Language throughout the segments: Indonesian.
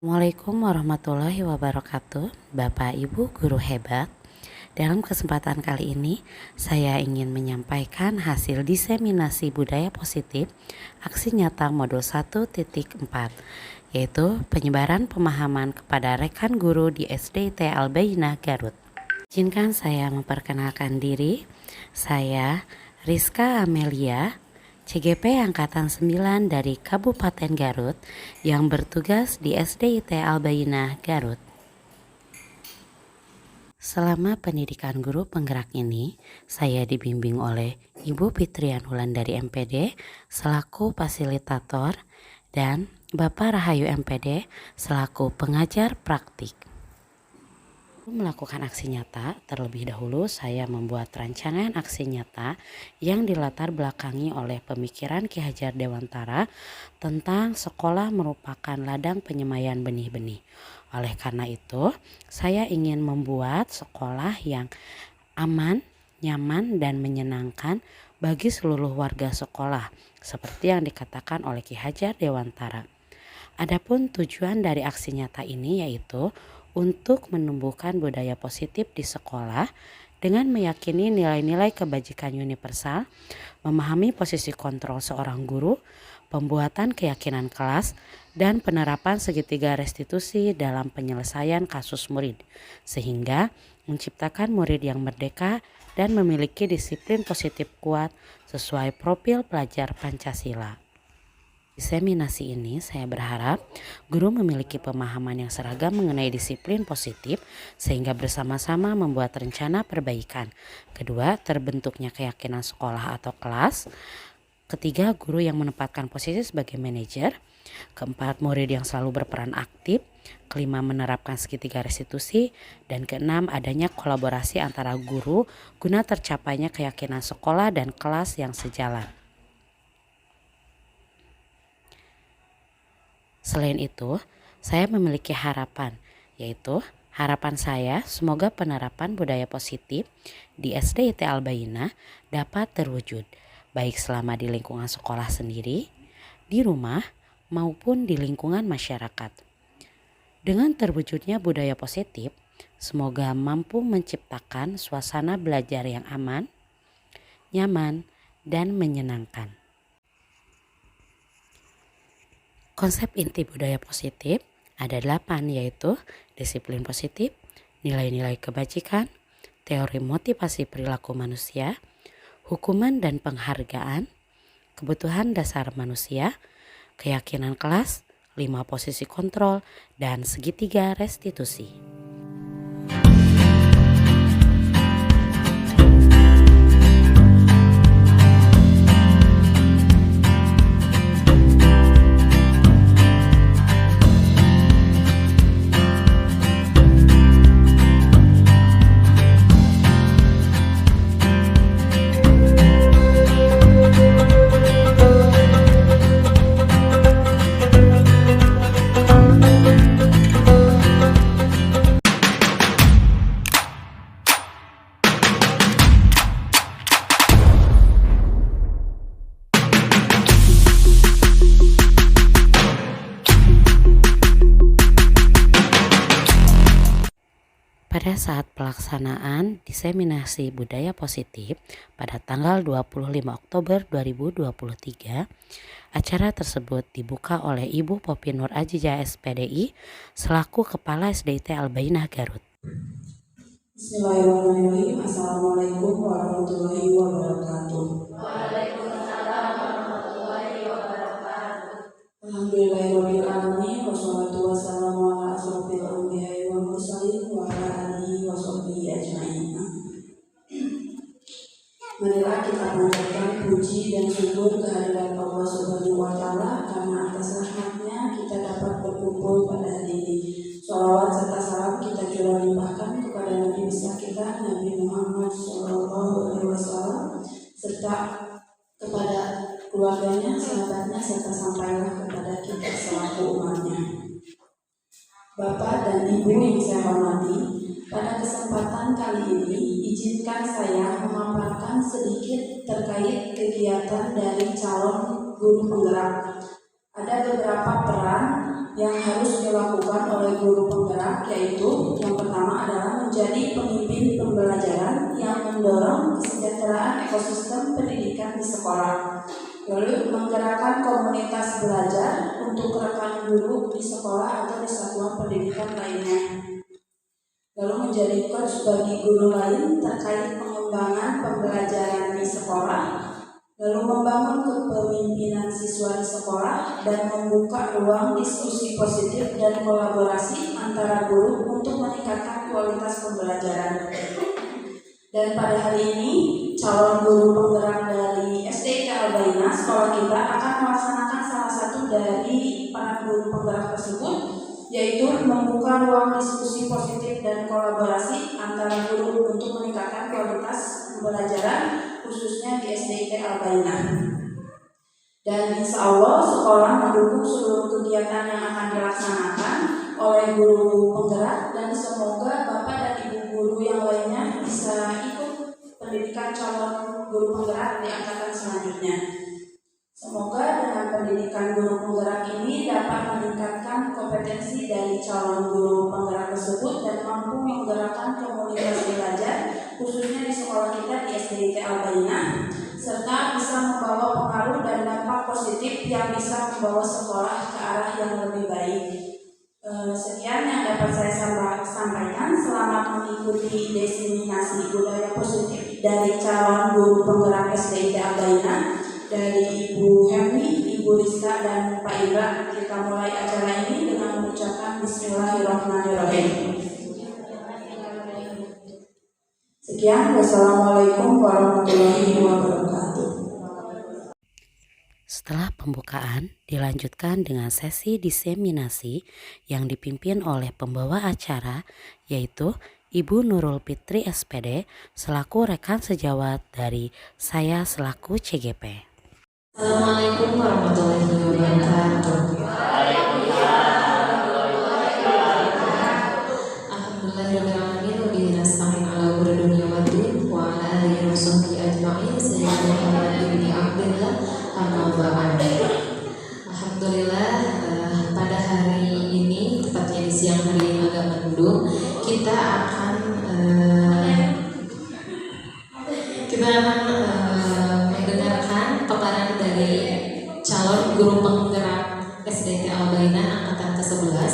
Assalamualaikum warahmatullahi wabarakatuh, Bapak Ibu guru hebat. Dalam kesempatan kali ini, saya ingin menyampaikan hasil diseminasi budaya positif aksi nyata modul 1.4, yaitu penyebaran pemahaman kepada rekan guru di SDIT Al-Bayyinah Garut. Izinkan saya memperkenalkan diri. Saya Rizka Amelia, CGP Angkatan 9 dari Kabupaten Garut yang bertugas di SDIT Al-Bayyinah Garut. Selama pendidikan guru penggerak ini, saya dibimbing oleh Ibu Fitrian Wulandari MPD selaku fasilitator dan Bapak Rahayu MPD selaku pengajar praktik. Melakukan aksi nyata, terlebih dahulu saya membuat rancangan aksi nyata yang dilatar belakangi oleh pemikiran Ki Hajar Dewantara tentang sekolah merupakan ladang penyemaian benih-benih. Oleh karena itu, saya ingin membuat sekolah yang aman, nyaman, dan menyenangkan bagi seluruh warga sekolah, seperti yang dikatakan oleh Ki Hajar Dewantara. Adapun tujuan dari aksi nyata ini yaitu untuk menumbuhkan budaya positif di sekolah dengan meyakini nilai-nilai kebajikan universal, memahami posisi kontrol seorang guru, pembuatan keyakinan kelas, dan penerapan segitiga restitusi dalam penyelesaian kasus murid, sehingga menciptakan murid yang merdeka dan memiliki disiplin positif kuat sesuai profil pelajar Pancasila. Diseminasi ini saya berharap guru memiliki pemahaman yang seragam mengenai disiplin positif sehingga bersama-sama membuat rencana perbaikan. Kedua, terbentuknya keyakinan sekolah atau kelas. Ketiga, guru yang menempatkan posisi sebagai manajer. Keempat, murid yang selalu berperan aktif. Kelima, menerapkan segitiga restitusi. Dan keenam, adanya kolaborasi antara guru guna tercapainya keyakinan sekolah dan kelas yang sejalan. Selain itu, saya memiliki harapan, yaitu harapan saya semoga penerapan budaya positif di SDIT Al-Bayyinah dapat terwujud, baik selama di lingkungan sekolah sendiri, di rumah, maupun di lingkungan masyarakat. Dengan terwujudnya budaya positif, semoga mampu menciptakan suasana belajar yang aman, nyaman, dan menyenangkan. Konsep inti budaya positif ada 8, yaitu disiplin positif, nilai-nilai kebajikan, teori motivasi perilaku manusia, hukuman dan penghargaan, kebutuhan dasar manusia, keyakinan kelas, 5 posisi kontrol, dan segitiga restitusi. Pada saat pelaksanaan diseminasi budaya positif pada tanggal 25 Oktober 2023, acara tersebut dibuka oleh Ibu Popi Nur Ajijah SPDI selaku Kepala SDIT Al-Bayyinah Garut. Bismillahirrahmanirrahim. Assalamualaikum warahmatullahi wabarakatuh. Waalaikumsalam warahmatullahi wabarakatuh. Alhamdulillahirabbil alamin wassalatu wassalamu ala asrofil anbiya'i wal mursalin wa ala alihi wa sahbihi ajma'in. Marilah kita panjatkan puji dan syukur kehadirat Allah Subhanahu wa taala karena atas rahmatnya kita dapat berkumpul pada hari ini. Shalawat serta salam kita curah limpahkan kepada Nabi besar kita Nabi Muhammad SAW serta kepada keluarganya, sahabatnya, serta sampailah kepada kita selaku umatnya. Bapak dan Ibu yang saya hormati, pada kesempatan kali ini izinkan saya memaparkan sedikit terkait kegiatan dari calon guru penggerak Ada beberapa peran yang harus dilakukan oleh guru penggerak, yaitu yang pertama adalah menjadi pemimpin pembelajaran yang mendorong kesejahteraan ekosistem pendidikan di sekolah. Lalu menggerakkan komunitas belajar untuk rekan guru di sekolah atau di satuan pendidikan lainnya. Lalu menjadi coach bagi guru lain terkait pengembangan pembelajaran di sekolah. Lalu membangun kepemimpinan siswa di sekolah dan membuka ruang diskusi positif dan kolaborasi antara guru untuk meningkatkan kualitas pembelajaran. Dan pada hari ini, calon guru penggerak dari SDIK Al-Bainah, sekolah kita akan melaksanakan salah satu dari para guru penggerak tersebut, yaitu membuka ruang diskusi positif dan kolaborasi antara guru untuk meningkatkan kualitas pembelajaran, khususnya di SDIK Al-Bainah. Dan insya Allah sekolah mendukung seluruh kegiatan yang akan dilaksanakan oleh guru penggerak, dan semoga Bapak dan Ibu guru yang lainnya bisa ikut pendidikan calon guru penggerak di angkatan selanjutnya. Semoga dengan pendidikan guru penggerak ini dapat meningkatkan kompetensi dari calon guru penggerak tersebut dan mampu menggerakkan komunitas belajar, khususnya di sekolah kita di SDIK Al-Bainah, serta bisa membawa pengaruh dan dampak positif yang bisa membawa sekolah ke arah yang lebih baik. Sekian yang dapat saya sampaikan. Selamat mengikuti diseminasi budaya positif dari calon guru penggerak SDIK Al-Bainah dari Ibu Hemi, Ibu Rizka, dan Pak Ibra. Kita mulai acara ini dengan mengucapkan Bismillahirrahmanirrahim. Sekian, wassalamualaikum warahmatullahi wabarakatuh. Setelah pembukaan, dilanjutkan dengan sesi diseminasi yang dipimpin oleh pembawa acara, yaitu Ibu Nurul Fitri SPD selaku rekan sejawat dari saya selaku CGP. Assalamualaikum warahmatullahi wabarakatuh. Alhamdulillahirrahmanirrahim. Wabillahi nasta'in ala umuri dunya waddin wa ala alihi wa sahbihi ajma'in. Sayyidina Muhammad ibn Abdillah amma ba'd. Alhamdulillah, pada hari ini, tepatnya di siang hari yang agak mendung, kita akan mendengarkan paparan dari calon guru penggerak SDIK Al-Bainah angkatan ke-11,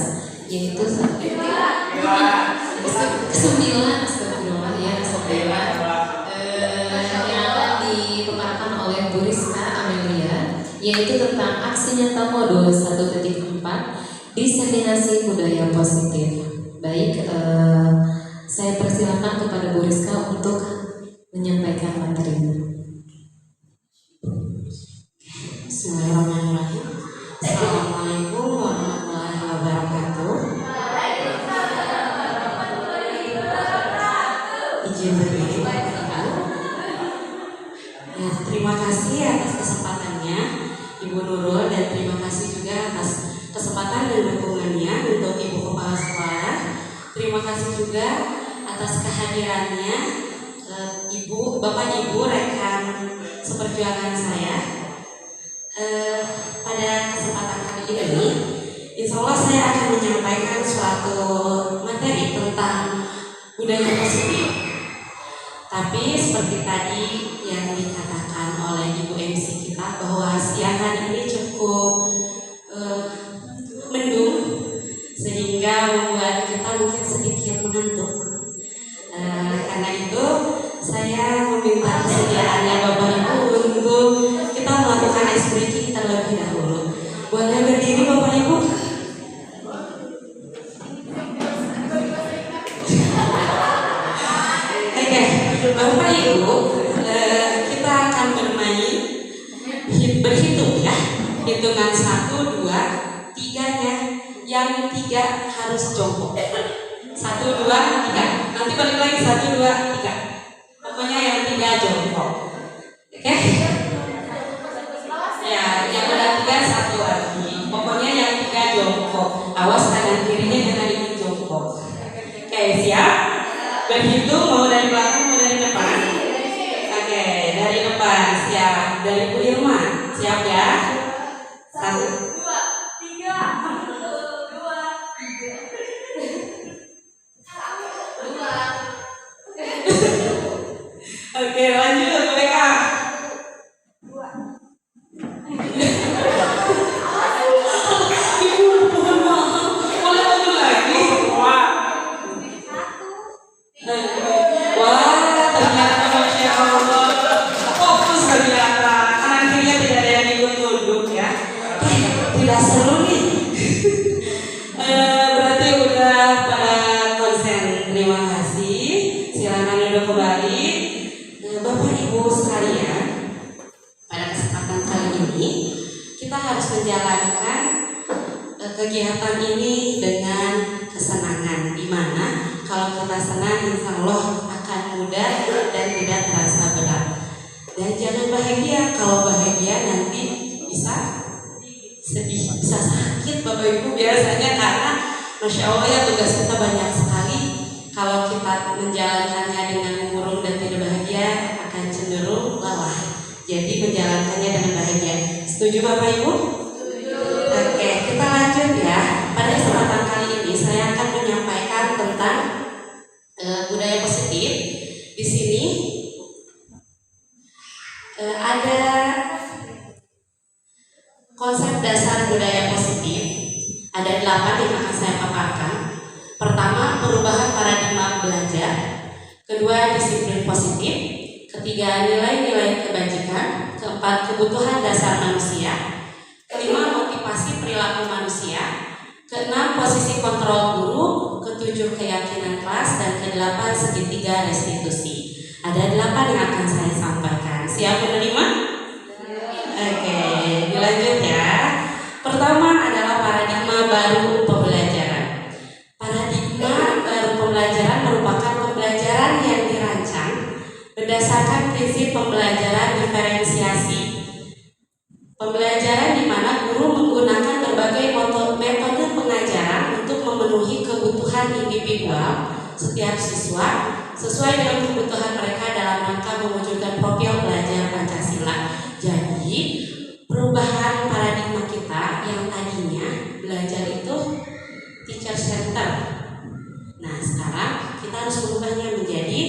yaitu ke-9, astagfirullah ya, yang akan dipaparkan oleh Bu Rizka Amelia, yaitu tentang aksi nyata modul 1.4 diseminasi budaya positif. Baik, saya persilakan kepada Bu Rizka untuk menyampaikan materinya. Bismillahirrahmanirrahim. Assalamualaikum warahmatullahi wabarakatuh. Izin berdiri, Ibu. Ya, terima kasih atas kesempatannya Ibu Nurul, dan terima kasih juga atas kesempatan dan dukungannya untuk Ibu Kepala Sekolah. Terima kasih juga atas kehadirannya Bapak Ibu rekan seperjuangan saya. Pada kesempatan kali ini, insya Allah saya akan menyampaikan suatu materi tentang budaya positif. Tapi seperti tadi yang dikatakan oleh Ibu MC kita, bahwa siang hari ini cukup mendung, sehingga membuat kita mungkin sedikit mengantuk. Karena itu saya meminta kesediaannya Bapak Ibu untuk kita melakukan ice breaking terlebih dahulu. Boleh berdiri Bapak Ibu? Oke, Bapak Ibu, kita akan bermain berhitung ya. Hitungan 1, 2, 3-nya. Yang 3 harus jongkok. 1, 2, 3. Nanti balik lagi 1, 2, 3. Pokoknya yang 3 jongkok. Oke? Ya, yang udah 3 1 lagi. Pokoknya yang 3 jongkok. Awas kanan kirinya jangan ingin jongkok. Oke, siap? Berhitung mau dari belakang mau dari depan? Oke, dari depan siap. Dari Bu Irma siap ya? 1, 2, menjalankan kegiatan ini dengan kesenangan, di mana kalau kita senang insya Allah akan mudah dan tidak terasa berat. Dan jangan bahagia, kalau bahagia nanti bisa sedih, bisa sakit Bapak Ibu biasanya, karena Masya Allah ya tugas kita banyak sekali. Kalau kita menjalankannya dengan murung dan tidak bahagia akan cenderung lelah. Jadi menjalankannya dengan bahagia. Setuju Bapak Ibu? Setuju. Oke, kita lanjut ya. Pada kesempatan kali ini saya akan menyampaikan tentang budaya positif. Di sini ada konsep dasar budaya positif. Ada 8 yang akan saya paparkan. Pertama, perubahan paradigma belajar. Kedua, disiplin positif. Ketiga, nilai-nilai kebajikan. Keempat, kebutuhan dasar manusia. Kelima, motivasi perilaku manusia. Keenam, posisi kontrol guru. Ketujuh, keyakinan kelas. Dan kedelapan, segitiga restitusi. Ada 8 yang akan saya sampaikan. Siap menerima? Oke, dilanjut ya. Pertama adalah paradigma baru pembelajaran. Paradigma baru pembelajaran merupakan pembelajaran yang dirancang berdasarkan prinsip pembelajaran diferensiasi. Pembelajaran di mana guru menggunakan berbagai metode pengajaran untuk memenuhi kebutuhan individual setiap siswa sesuai dengan kebutuhan mereka dalam rangka mewujudkan profil belajar Pancasila. Jadi perubahan paradigma kita yang tadinya belajar itu teacher center. Nah sekarang kita harus merubahnya menjadi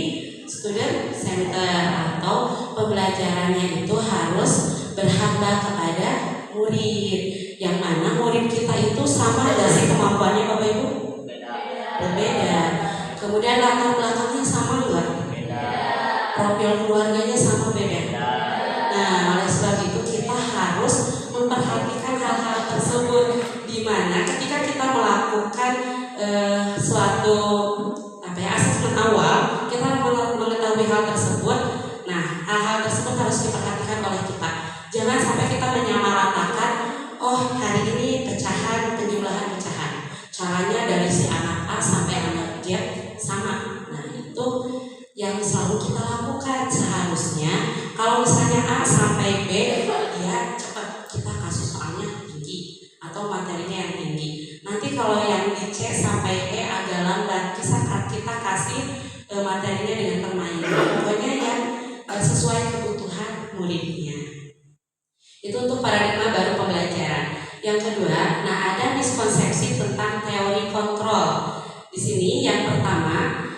student center, atau pembelajarannya itu harus berharga kepada murid. Yang mana murid kita itu sama gak sih kemampuannya Bapak Ibu? Berbeda. Kemudian latar belakangnya sama enggak? Profil keluarganya sama beda. Nah oleh sebab itu kita harus memperhatikan hal-hal tersebut, di mana ketika kita melakukan suatu asesmen awal, kita mengetahui hal tersebut. Nah hal-hal tersebut harus diperhatikan oleh kita. Jangan sampai kita menyamaratakan, oh hari ini pecahan, penjumlahan pecahan, caranya dari si anak A sampai anak Z sama. Nah itu yang selalu kita lakukan. Seharusnya kalau misalnya A sampai B dia cepat, kita kasih soalnya tinggi atau materinya yang tinggi. Nanti kalau yang di C sampai E agak lambat, kita kasih materinya dengan permainan. Pokoknya yang sesuai kebutuhan muridnya. Itu untuk paradigma baru pembelajaran. Yang kedua, nah ada miskonsepsi tentang teori kontrol. Di sini yang pertama,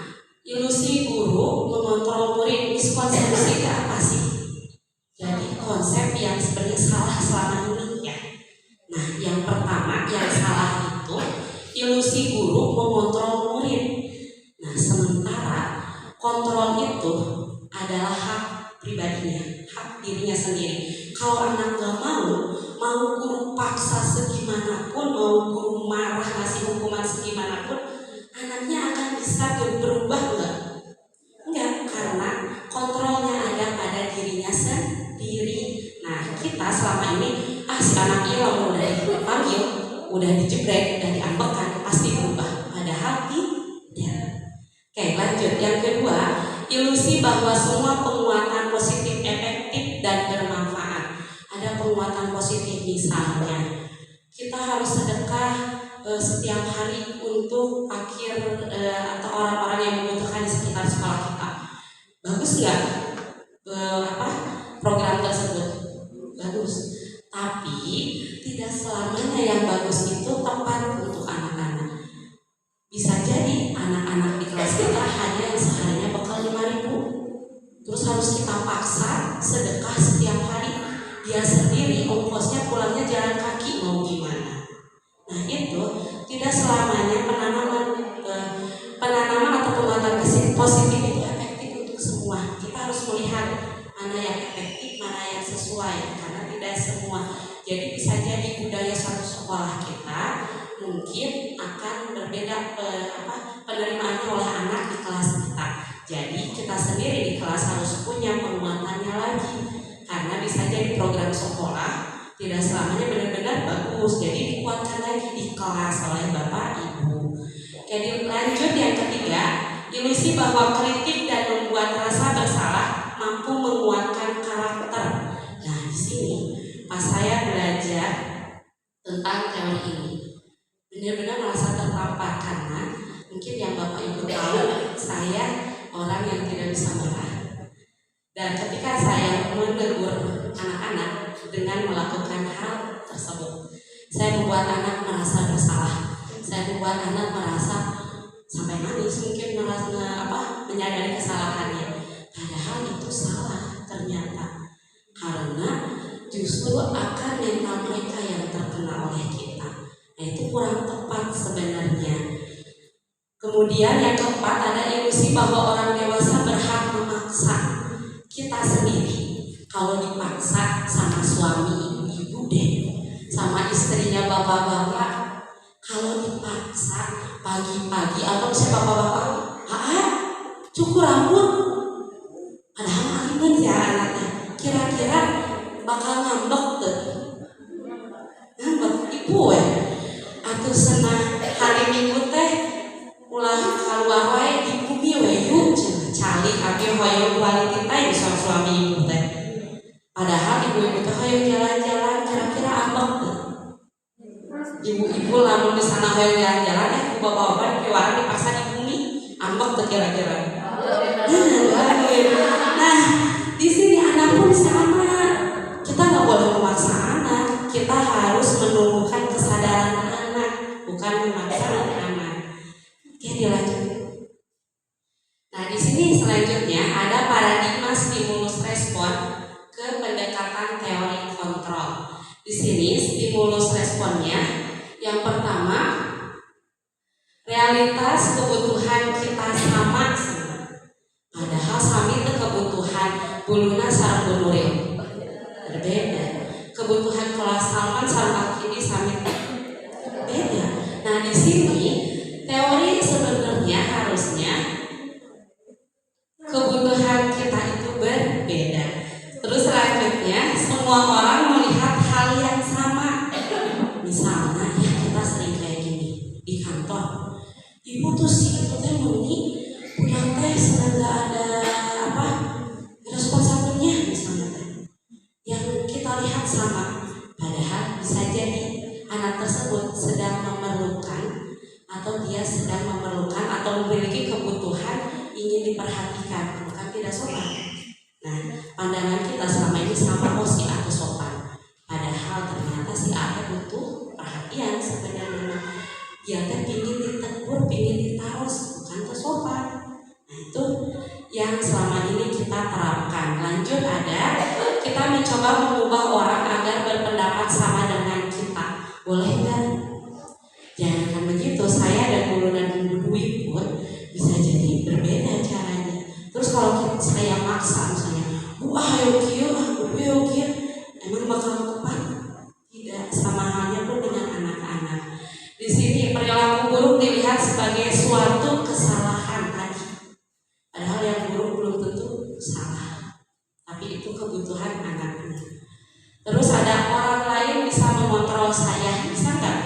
ilusi guru mengontrol murid. Miskonsepsi itu apa sih? Jadi konsep yang sebenarnya salah selama ini ya. Nah yang pertama yang salah itu ilusi guru mengontrol murid. Nah sementara kontrol itu adalah hak pribadinya, hak dirinya sendiri. Kalau anak gak mau guru paksa segimanapun, mau guru marah ngasih hukuman segimanapun, anaknya akan bisa berubah enggak? Enggak, karena kontrolnya ada pada dirinya sendiri. Nah kita selama ini si anak ini kalau udah dipanggil, udah dijebrek, udah diambekkan, pasti berubah. Padahal tidak. Oke lanjut. Yang kedua, ilusi bahwa semua penguatan positif efektif dan bermanfaat. Ada penguatan positif, misalnya kita harus sedekah setiap hari untuk atau orang-orang yang membutuhkan di sekitar sekolah kita. Bagus nggak program tersebut? Bagus. Tapi tidak selamanya yang bagus itu tepat untuk anak-anak. Bisa jadi anak-anak di kelas kita hanya yang seharinya bekal 5.000, terus harus kita paksa sedekah setiap hari. Dia sendiri ongkosnya pulangnya jalan kaki, mau gimana? Nah itu tidak selamanya penanaman atau penguatan positif itu efektif untuk semua. Kita harus melihat mana yang efektif, mana yang sesuai, karena tidak semua. Jadi bisa jadi budaya suatu sekolah kita mungkin akan berbeda penerimaannya oleh anak di kelas kita. Jadi kita sendiri di kelas harus punya penguatannya lagi, karena bisa jadi program sekolah tidak selamanya benar-benar benar bagus, jadi dikuatkan lagi di kelas oleh Bapak Ibu. Jadi lanjut yang ketiga, ilusi bahwa kritik dan membuat rasa bersalah mampu menguatkan karakter. Nah di sini pas saya belajar tentang teori ini benar-benar merasa tertampar karena mungkin yang Bapak Ibu tahu saya orang yang tidak bisa marah. Dan ketika saya menegur anak-anak dengan melakukan hal tersebut, saya membuat anak merasa bersalah. Saya membuat anak merasa sampai nangis, mungkin merasa menyadari kesalahannya. Padahal itu salah ternyata, karena justru akan mental mereka yang terkena oleh kita. Nah itu kurang tepat sebenarnya. Kemudian yang keempat, ada ilusi bahwa orang dewasa berhak memaksa kita sendiri. Kalau dipaksa sama suami ibu deh, sama istrinya bapak-bapak, kalau dipaksa pagi-pagi atau misalnya bapak-bapak, cukur rambut, padahal alimen ya anaknya, kira-kira bakal ngambek tuh, ngambek ibu atau senang hari minggu teh ulah keluar wae di bumi yuk cali kaki hoyong quality time sama suami ibu teh. Padahal ibu-ibu teh hoyong jalan-jalan, kira-kira ambek tuh. Ibu-ibu lamun di sana hoyong jalan-jalan bapak-bapak piwaran dipaksa di bumi, ambek tuh kira-kira. Nah, di sini anak pun sama. Kita nggak boleh memaksa anak, kita harus menumbuhkan kesadaran anak, bukan memaksa anak. Oke, dilanjut. Nah, di sini selanjutnya ada paradigma stimulus respon ke pendekatan teori kontrol. Di sini stimulus responnya yang pertama, realitas kebutuhan kita sama. Padahal sami itu kebutuhan buluna sareng buluril berbeda. Kebutuhan kelas salman sareng kini sami beda. Nah, di sini teori sebenarnya harusnya kebutuhan kita itu berbeda. Terus selanjutnya semua orang melihat hal yang sama. Misalnya ya kita sering kayak gini di kantor. Ibu tuh si ibu teh meni pulang teh sedang gak ada responsabilnya misalnya teh. Yang kita lihat sama. Padahal bisa jadi anak tersebut sedang memerlukan atau dia sedang memerlukan atau memiliki kebutuhan ingin diperhatikan, bukan tidak sopan. Nah, pandangan kita selama ini sama si A sopan. Padahal ternyata si A butuh perhatian sebenarnya. Dia kan ingin ditegur, ingin ditaros, bukan sopan. Nah, itu yang selama ini kita terapkan. Lanjut ada, kita mencoba mengubah orang agar berpendapat sama dengan kita. Boleh kan? Jangan begitu, saya dan Bulu dan Ibu Dwi pun bisa jadi berbeda caranya. Terus kalau saya maksa misalnya, Bu ayo kieu, Bu ayo kieu, emang bakal tepat? Tidak, sama halnya pun dengan anak-anak. Di sini perilaku buruk dilihat sebagai suatu kesalahan tadi. Padahal yang buruk belum tentu salah, tapi itu kebutuhan anak-anak. Terus ada orang lain bisa mengontrol saya, bisa nggak?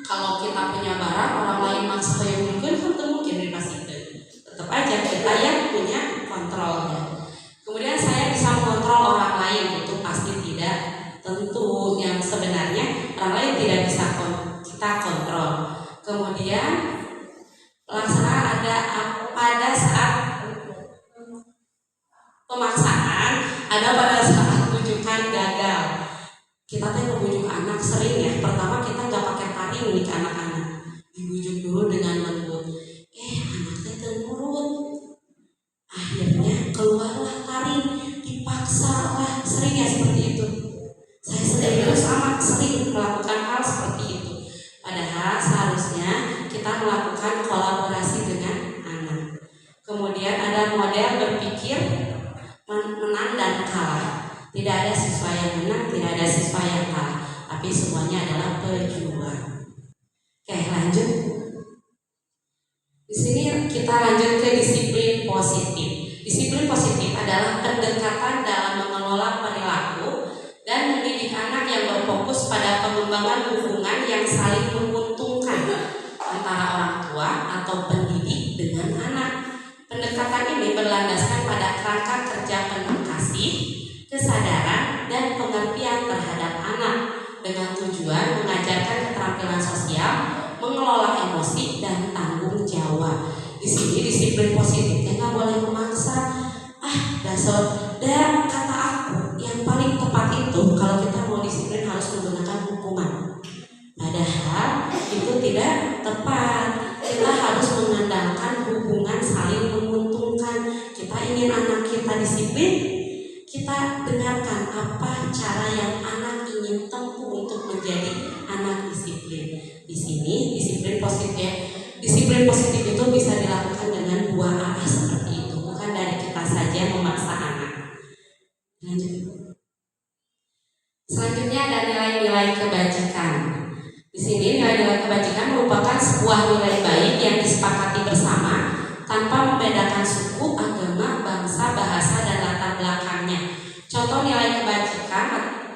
Kalau kita punya barang, orang lain maksa yang mungkin kan mungkin dipasitkan. Tetap aja kita yang punya kontrolnya. Kemudian saya bisa mengontrol orang lain, itu pasti tidak tentu. Yang sebenarnya orang lain tidak bisa kita kontrol. Kemudian pelaksanaan ada pada saat pemaksaan, ada pada saat rujukan gagal. Kita teh membujuk anak sering ya. Pertama kita nggak pakai taring nih ke anak-anak, dibujuk dulu dengan lembut. Anak teh nurut. Akhirnya keluarlah taring, dipaksa lah, sering ya seperti itu. Saya sendiri terus amat sering melakukan hal seperti itu. Padahal seharusnya kita melakukan kolaborasi dengan anak. Kemudian ada model berpikir menang dan kalah. Tidak ada siswa yang menang, tidak ada siswa yang kalah, tapi semuanya adalah pejuang. Oke, lanjut. Di sini kita lanjut ke disiplin positif. Disiplin positif adalah pendekatan dalam mengelola perilaku dan mendidik anak yang berfokus pada pengembangan hubungan yang saling menguntungkan antara orang tua atau pendidik dengan anak. Pendekatan ini berlandaskan pada kerangka kerja penuh kasih, kesadaran, dan pengertian terhadap anak dengan tujuan mengajarkan keterampilan sosial, mengelola emosi, dan tanggung jawab. Di sini disiplin positifnya nggak boleh memaksa. Dan kata aku yang paling tepat itu kalau kita mau disiplin harus menggunakan hukuman. Padahal itu tidak tepat. Kita harus mengandalkan hubungan saling menguntungkan. Kita ingin anak kita disiplin, kita dengarkan apa cara yang anak ingin tempuh untuk menjadi anak disiplin. Di sini disiplin positif itu bisa dilakukan dengan buah arah seperti itu, bukan dari kita saja memaksa anak. Selanjutnya ada nilai-nilai kebajikan. Di sini nilai-nilai kebajikan merupakan sebuah nilai baik yang disepakati bersama tanpa membedakan suku, agama, bangsa, bahasa, dan latar belakangnya. Contoh nilai kebajikan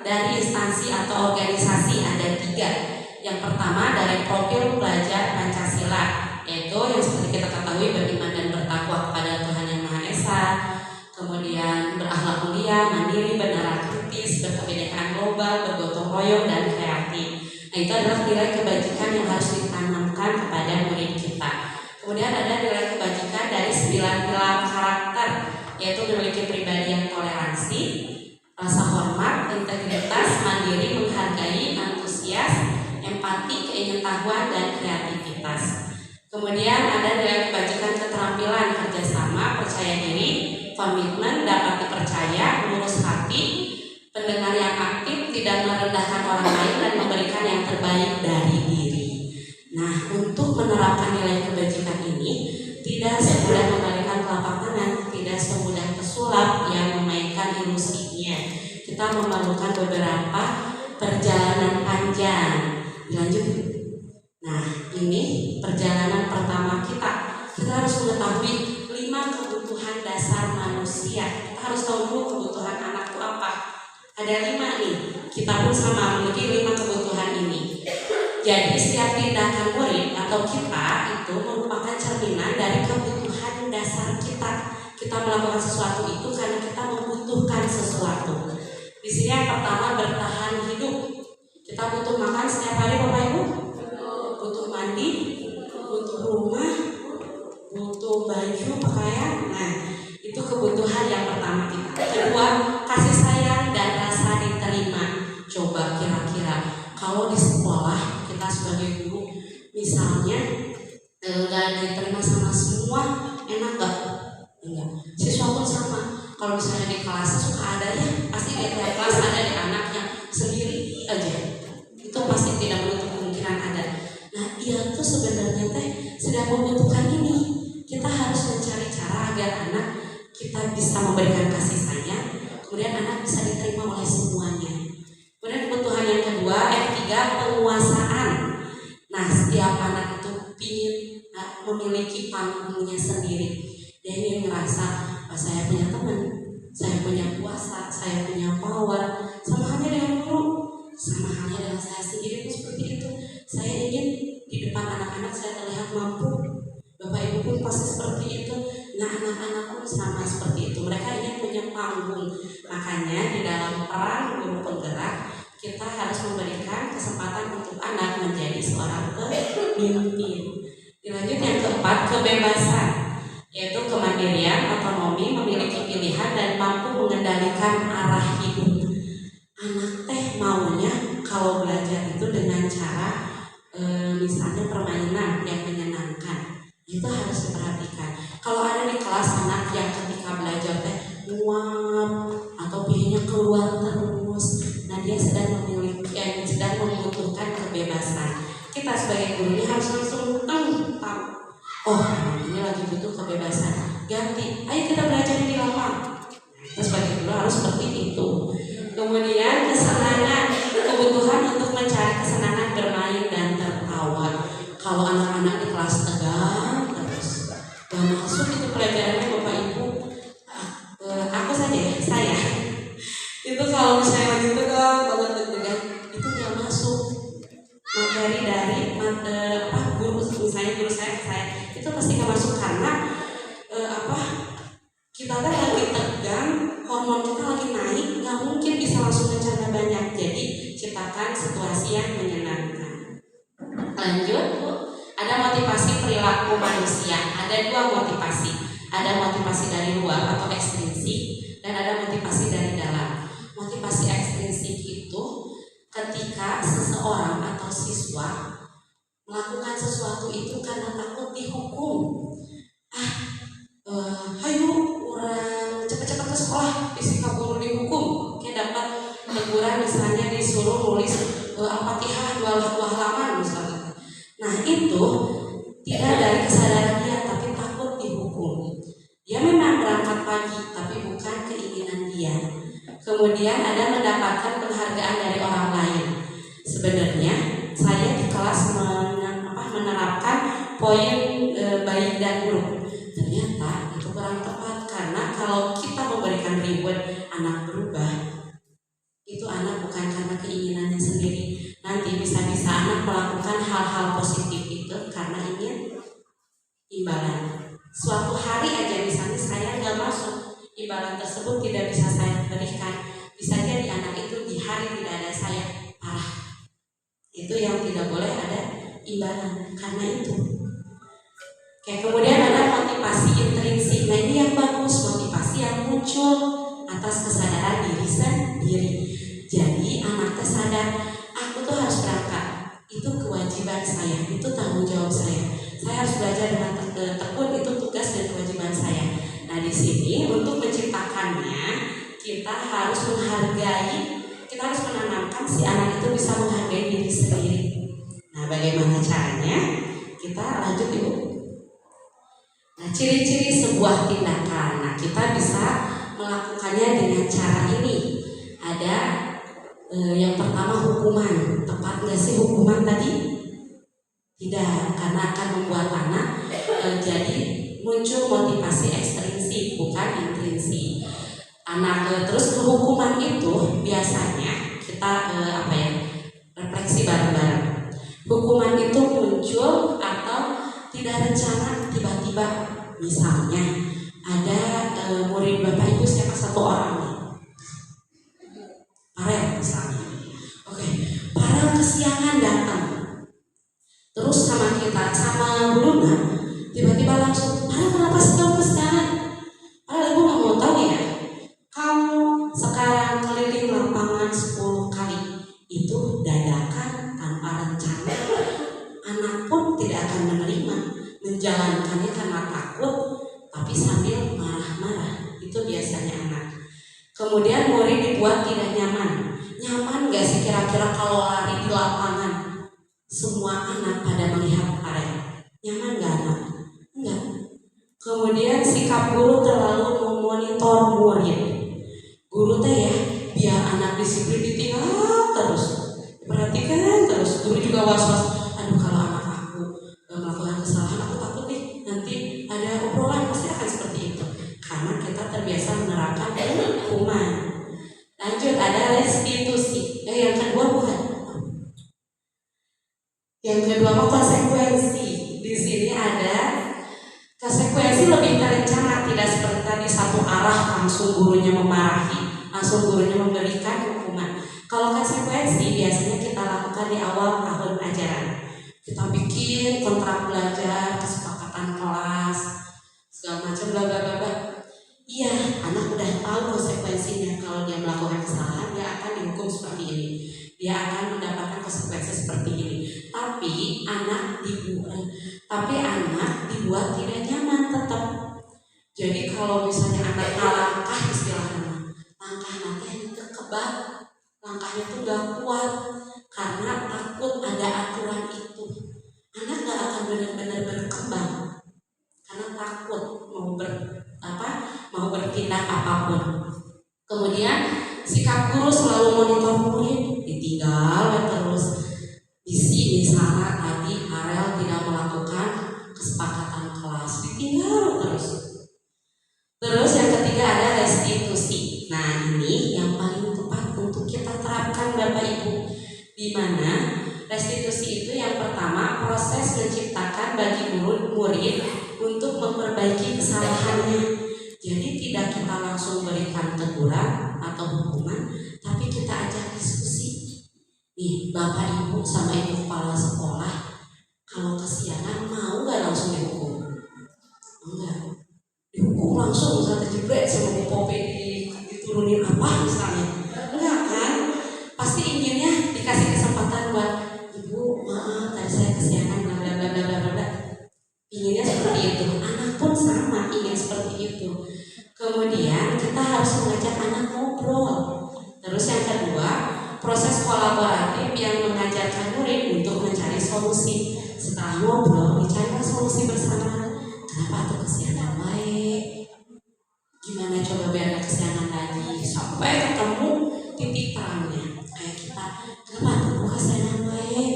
dari instansi atau organisasi ada 3. Yang pertama dari profil pelajar Pancasila, yaitu yang seperti kita ketahui beriman dan bertakwa kepada Tuhan Yang Maha Esa, kemudian berakhlak mulia, mandiri, bernara kritis, berkebinekaan global, bergotong royong, dan kreatif. Nah, itu adalah nilai kebajikan yang harus ditanamkan kepada murid kita. Kemudian ada nilai kebajikan dari 9 pilar karakter, yaitu memiliki pribadi yang toleransi, rasa hormat, integritas, mandiri, menghargai, antusias, empati, keingetahuan, dan kreativitas. Kemudian ada nilai kebajikan keterampilan, kerjasama, percaya diri, komitmen, dapat dipercaya, lurus hati, pendengar yang aktif, tidak merendahkan orang lain, dan memberikan yang terbaik dari diri. Nah, untuk menerapkan nilai kebajikan ini tidak semudah membalikan telapak tangan, tidak semudah pesulap yang memainkan ilusinya. Kita memerlukan beberapa perjalanan panjang. Dilanjut. Nah, ini perjalanan pertama kita. Kita harus mengetahui 5 kebutuhan dasar manusia. Kita harus tahu dulu kebutuhan anak itu apa. Ada 5 nih. Kita pun sama memiliki 5 kebutuhan ini. Jadi setiap tindakan murid atau kita itu merupakan cerminan dari kebutuhan dasar kita. Kita melakukan sesuatu itu karena kita membutuhkan sesuatu. Di sini yang pertama bertahan hidup. Kita butuh makan setiap hari, Bapak Ibu. Butuh mandi, butuh rumah, butuh baju, pakaian. Nah, itu kebutuhan yang pertama kita. Kedua, kasih sayang dan rasa diterima. Coba kira-kira kalau di sekolah kita sebagai guru misalnya nggak diterima sama semua, enak nggak? Enggak. Siswa pun sama. Kalau misalnya di kelas suka ada ya, pasti di tiap kelas ada di anak yang sendiri aja. Itu pasti tidak menutup kemungkinan ada. Nah, dia tuh sebenarnya sedang membutuhkan ini. Kita harus mencari cara agar anak kita bisa memberikan kasih sayang, kemudian anak bisa diterima oleh semuanya. Kemudian kebutuhan yang kedua, yang ketiga, penguasaan. Nah, setiap anak itu ingin memiliki panggungnya sendiri. Dia ingin merasa, saya punya teman, saya punya kuasa, saya punya power. Sama halnya dengan guru, sama halnya dengan saya sendiri pun seperti itu. Saya ingin di depan anak-anak saya terlihat mampu. Bapak Ibu pun pasti seperti itu. Nah, anak-anak pun sama seperti itu. Mereka ingin punya panggung. Makanya di dalam peran guru penggerak, kita harus memberikan kesempatan untuk anak menjadi seorang pemimpin. Dilanjut yang keempat, kebebasan, yaitu kemandirian, otonomi, memiliki pilihan, dan mampu mengendalikan arah hidup. Anak maunya kalau belajar itu dengan cara misalnya permainan yang menyenangkan. Itu harus diperhatikan. Kalau ada di kelas anak yang ketika belajar nguap atau pihinya keluar terus, nah dia sedang membutuhkan kebebasan. Kita sebagai gurunya harus langsung tahu, oh ini lagi butuh kebebasan, ganti, ayo kita belajar di lapang. Kita sebagai guru harus seperti itu. Kemudian kesenangan, kebutuhan untuk mencari kesenangan bermain dan tertawa. Kalau anak-anak di kelas tegang terus gak masuk itu pelajarannya, Bapak Ibu. Aku saja, saya itu kalau misalnya lagi tegang banget deg-degan, itu gak masuk itu pasti nggak masuk karena kita kan lagi tegang, hormon kita lagi naik, nggak mungkin bisa langsung bercanda banyak. Jadi ciptakan situasi yang menyenangkan. Lanjut, Bu. Ada motivasi perilaku manusia. Ada dua motivasi. Ada motivasi dari luar atau ekstrinsik, dan ada motivasi dari dalam. Motivasi ekstrinsik itu ketika seseorang atau siswa melakukan sesuatu itu karena takut dihukum. Hayu orang cepat-cepat ke sekolah, fisika guru dihukum, kayak dapat teguran misalnya disuruh nulis Al-Fatihah 2 halaman misalnya. Nah itu tidak dari kesadaran dia, tapi takut dihukum. Dia memang berangkat pagi, tapi bukan keinginan dia. Kemudian ada mendapatkan penghargaan dari orang lain. Sebenarnya saya di kelas menerapkan poin baik dan buruk. Ternyata itu kurang tepat, karena kalau kita memberikan reward anak berubah, itu anak bukan karena keinginannya sendiri. Nanti bisa-bisa anak melakukan hal-hal positif itu karena ingin imbalan. Suatu hari aja misalnya saya nggak masuk, imbalan tersebut tidak bisa saya berikan. Bisa jadi anak itu di hari tidak ada saya parah. Itu yang tidak boleh ada imbalan karena itu. Oke, kemudian ada motivasi intrinsik. Nah ini yang bagus, motivasi yang muncul atas kesadaran diri sendiri. Jadi anak sadar, aku tuh harus berangkat. Itu kewajiban saya, itu tanggung jawab saya. Saya harus belajar dengan tekun, itu tugas dan kewajiban saya. Nah di sini untuk menciptakannya kita harus menghargai, kita harus menanamkan si anak itu bisa menghargai diri sendiri. Nah bagaimana caranya? Kita lanjut Ibu. Nah, ciri-ciri sebuah tindakan. Nah, kita bisa melakukannya dengan cara ini. Ada yang pertama hukuman. Tepat nggak sih hukuman tadi? Tidak, karena akan membuat anak jadi muncul motivasi ekstrinsik, bukan intrinsik. Anak terus hukuman itu biasanya kita refleksi bareng-bareng. Hukuman itu muncul atau tidak rencana tiba-tiba. Misalnya ada murid Bapak Ibu siapa satu orang nih, Farel misalnya. Oke, Farel kesiangan datang. Terus sama kita, sama Bu Luna, tiba-tiba langsung, Farel kenapa sih kamu kesiangan? Farel Ibu nggak mau tahu ya. Kamu sekarang keliling lapangan 10 kali. Itu dadakan tanpa rencana. Anak pun tidak akan menerima, menjalankannya karena takut, tapi sambil marah-marah. Itu biasanya anak. Kemudian murid dibuat tidak nyaman. Nyaman gak sih kira-kira kalau lari di lapangan? Semua anak pada melihat Farel. Nyaman gak anak? Enggak. Kemudian sikap guru terlalu memonitor murid. Guru teh ya, biar anak disiplin ditinggal terus, perhatikan terus. Guru juga was-was. Aduh kalau anak aku melakukan kesalahan, aku takut nih nanti ada obrolan, pasti akan seperti itu. Karena kita terbiasa menerapkan hukuman. Lanjut, ada restitusi. Yang kedua bukan. Yang kedua konsekuensi. Di sini ada konsekuensi lebih terencana, tidak seperti tadi satu arah langsung gurunya memarahi, langsung gurunya memberikan hukuman. Kalau konsekuensi biasanya kita lakukan di awal tahun ajaran. Kita bikin kontrak belajar, kesepakatan kelas, segala macam bla bla bla. Iya, anak udah tahu konsekuensinya. Kalau dia melakukan kesalahan, dia akan dihukum seperti ini. Dia akan mendapatkan konsekuensi seperti ini. Tapi anak dibuat tidak nyaman tetap. Jadi kalau misalnya anak langkah istilahnya, langkah nanti kekebak, langkahnya tuh gak kuat karena takut ada aturan itu. Anak gak akan benar-benar berkembang karena takut mau bertindak apapun. Kemudian sikap guru selalu monitor murid, ditinggal terus. Isi misalnya tadi Farel tidak melakukan kesepakatan kelas, ditinggal terus. Terus yang ketiga ada restitusi. Nah ini yang paling tepat untuk kita terapkan Bapak Ibu, di mana restitusi itu yang pertama proses menciptakan bagi murid murid untuk memperbaiki kesalahannya. Jadi tidak kita langsung berikan teguran atau hukuman, tapi kita ajak diskusi. Nih, Bapak Ibu sama Ibu Kepala Sekolah, kalau kesiangan mau nggak langsung dihukum? Enggak. Dihukum langsung, misalnya jebret sama Bu Pope diturunin apa misalnya? Enggak kan? Pasti inginnya dikasih kesempatan buat Ibu, maaf tadi saya kesiangan bla bla bla bla bla bla. Inginnya seperti itu. Anak pun sama ingin seperti itu. Kemudian kita harus mengajak anak ngobrol. Terus yang kedua, proses kolaboratif yang mengajarkan murid untuk mencari solusi. Setelah ngobrol, dicarilah solusi bersama. Kenapa tuh kesiangan baik? Gimana coba biar gak kesiangan lagi? Sampai ketemu titik terangnya. Kayak kita, kenapa tuh kesiangan baik?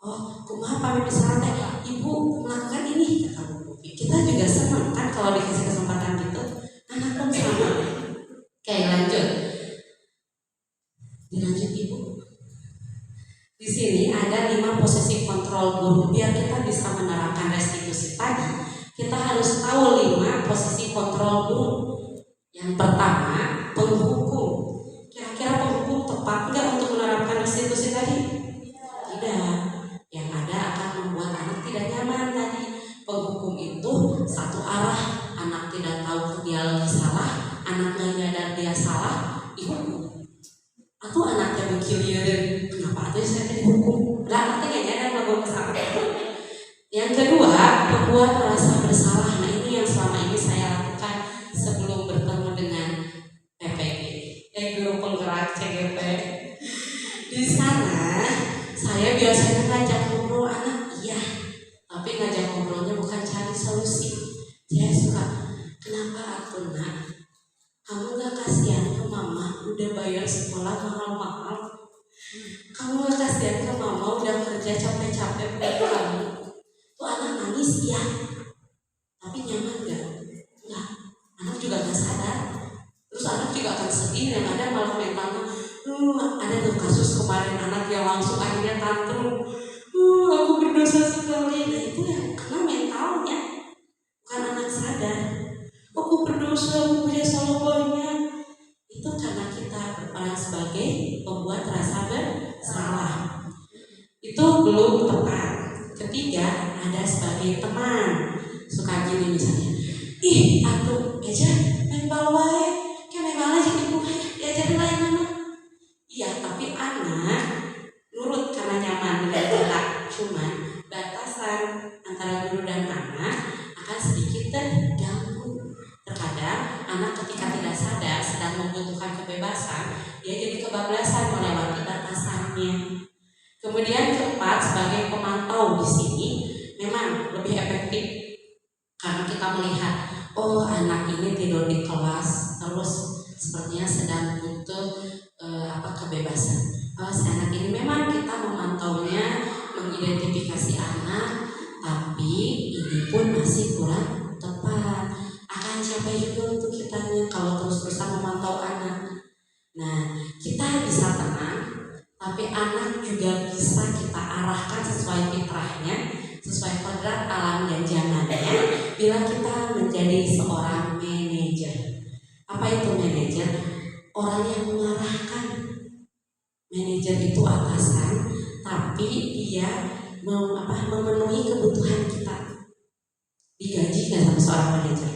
Oh, kumaha pamit misalnya Ibu melakukan ini, kata Bu. Kita juga senang kan kalau dikasih kesempatan gitu. Anak pun sama. Oke, lanjut. Dilanjut Ibu. Di sini ada 5 posisi kontrol guru. Biar kita bisa menerapkan restitusi tadi, kita harus tahu 5 posisi kontrol guru. Yang pertama, penghukum. Kira-kira penghukum tepat nggak untuk menerapkan restitusi tadi? Tidak. Yang ada akan membuat anak tidak nyaman tadi. Penghukum itu satu arah. Anak tidak tahu dia lagi salah, anak nggak nyadar dia salah, dihukum. Atau anaknya berkilir, kenapa tuh saya dihukum? Anaknya nggak nyadar bahwa salah. Yang kedua, membuat merasa bersalah. Nah ini yang selama ini saya lakukan sebelum bertemu dengan PPG, Guru Penggerak CGP. Di sana saya biasanya ngajak ngobrol anak, iya, tapi ngajak ngobrolnya bukan cari solusi. Saya suka, kenapa aku nak? Kamu gak kasihan ke mama udah bayar sekolah mahal-mahal? Kamu gak kasihan ke mama udah kerja capek-capek buat kamu? Tuh anak nangis ya, tapi nyaman gak? Enggak, anak juga gak sadar. Terus anak juga akan sedih, yang ada malah mentalnya. Ada tuh kasus kemarin anak yang langsung akhirnya tantrum. Aku berdosa sekali. Nah itu yang kena mentalnya, bukan anak sadar. Aku berdosa, aku punya salah banyak. Itu karena kita berperan sebagai pembuat rasa bersalah. Itu belum tepat. Ketiga, ada sebagai teman. Suka gini misalnya, ih atuh aja membal wae, kayak membal aja ibu diajarin lain anak. Iya, tapi anak nurut karena nyaman dengan kita. Cuman batasan antara guru dan anak akan sedikit terganggu. Terkadang anak ketika tidak sadar sedang membutuhkan kebebasan, dia jadi kebablasan melewati batasannya. Kemudian keempat, sebagai pemantau di sini memang lebih efektif karena kita melihat, oh anak ini tidur di kelas terus sepertinya sedang butuh kebebasan. Si anak ini memang kita memantaunya, mengidentifikasi anak, tapi ini pun masih kurang tepat. Akan capek juga untuk kitanya kalau terus-terusan memantau anak. Nah, kita bisa tenang, tapi anak juga bisa kita arahkan sesuai fitrahnya, sesuai kodrat alam dan zamannya. Bila kita menjadi seorang manajer, apa itu manajer? Orang yang mengarahkan. Manajer itu atasan, tapi dia memenuhi kebutuhan kita. Digaji nggak sama seorang manajer?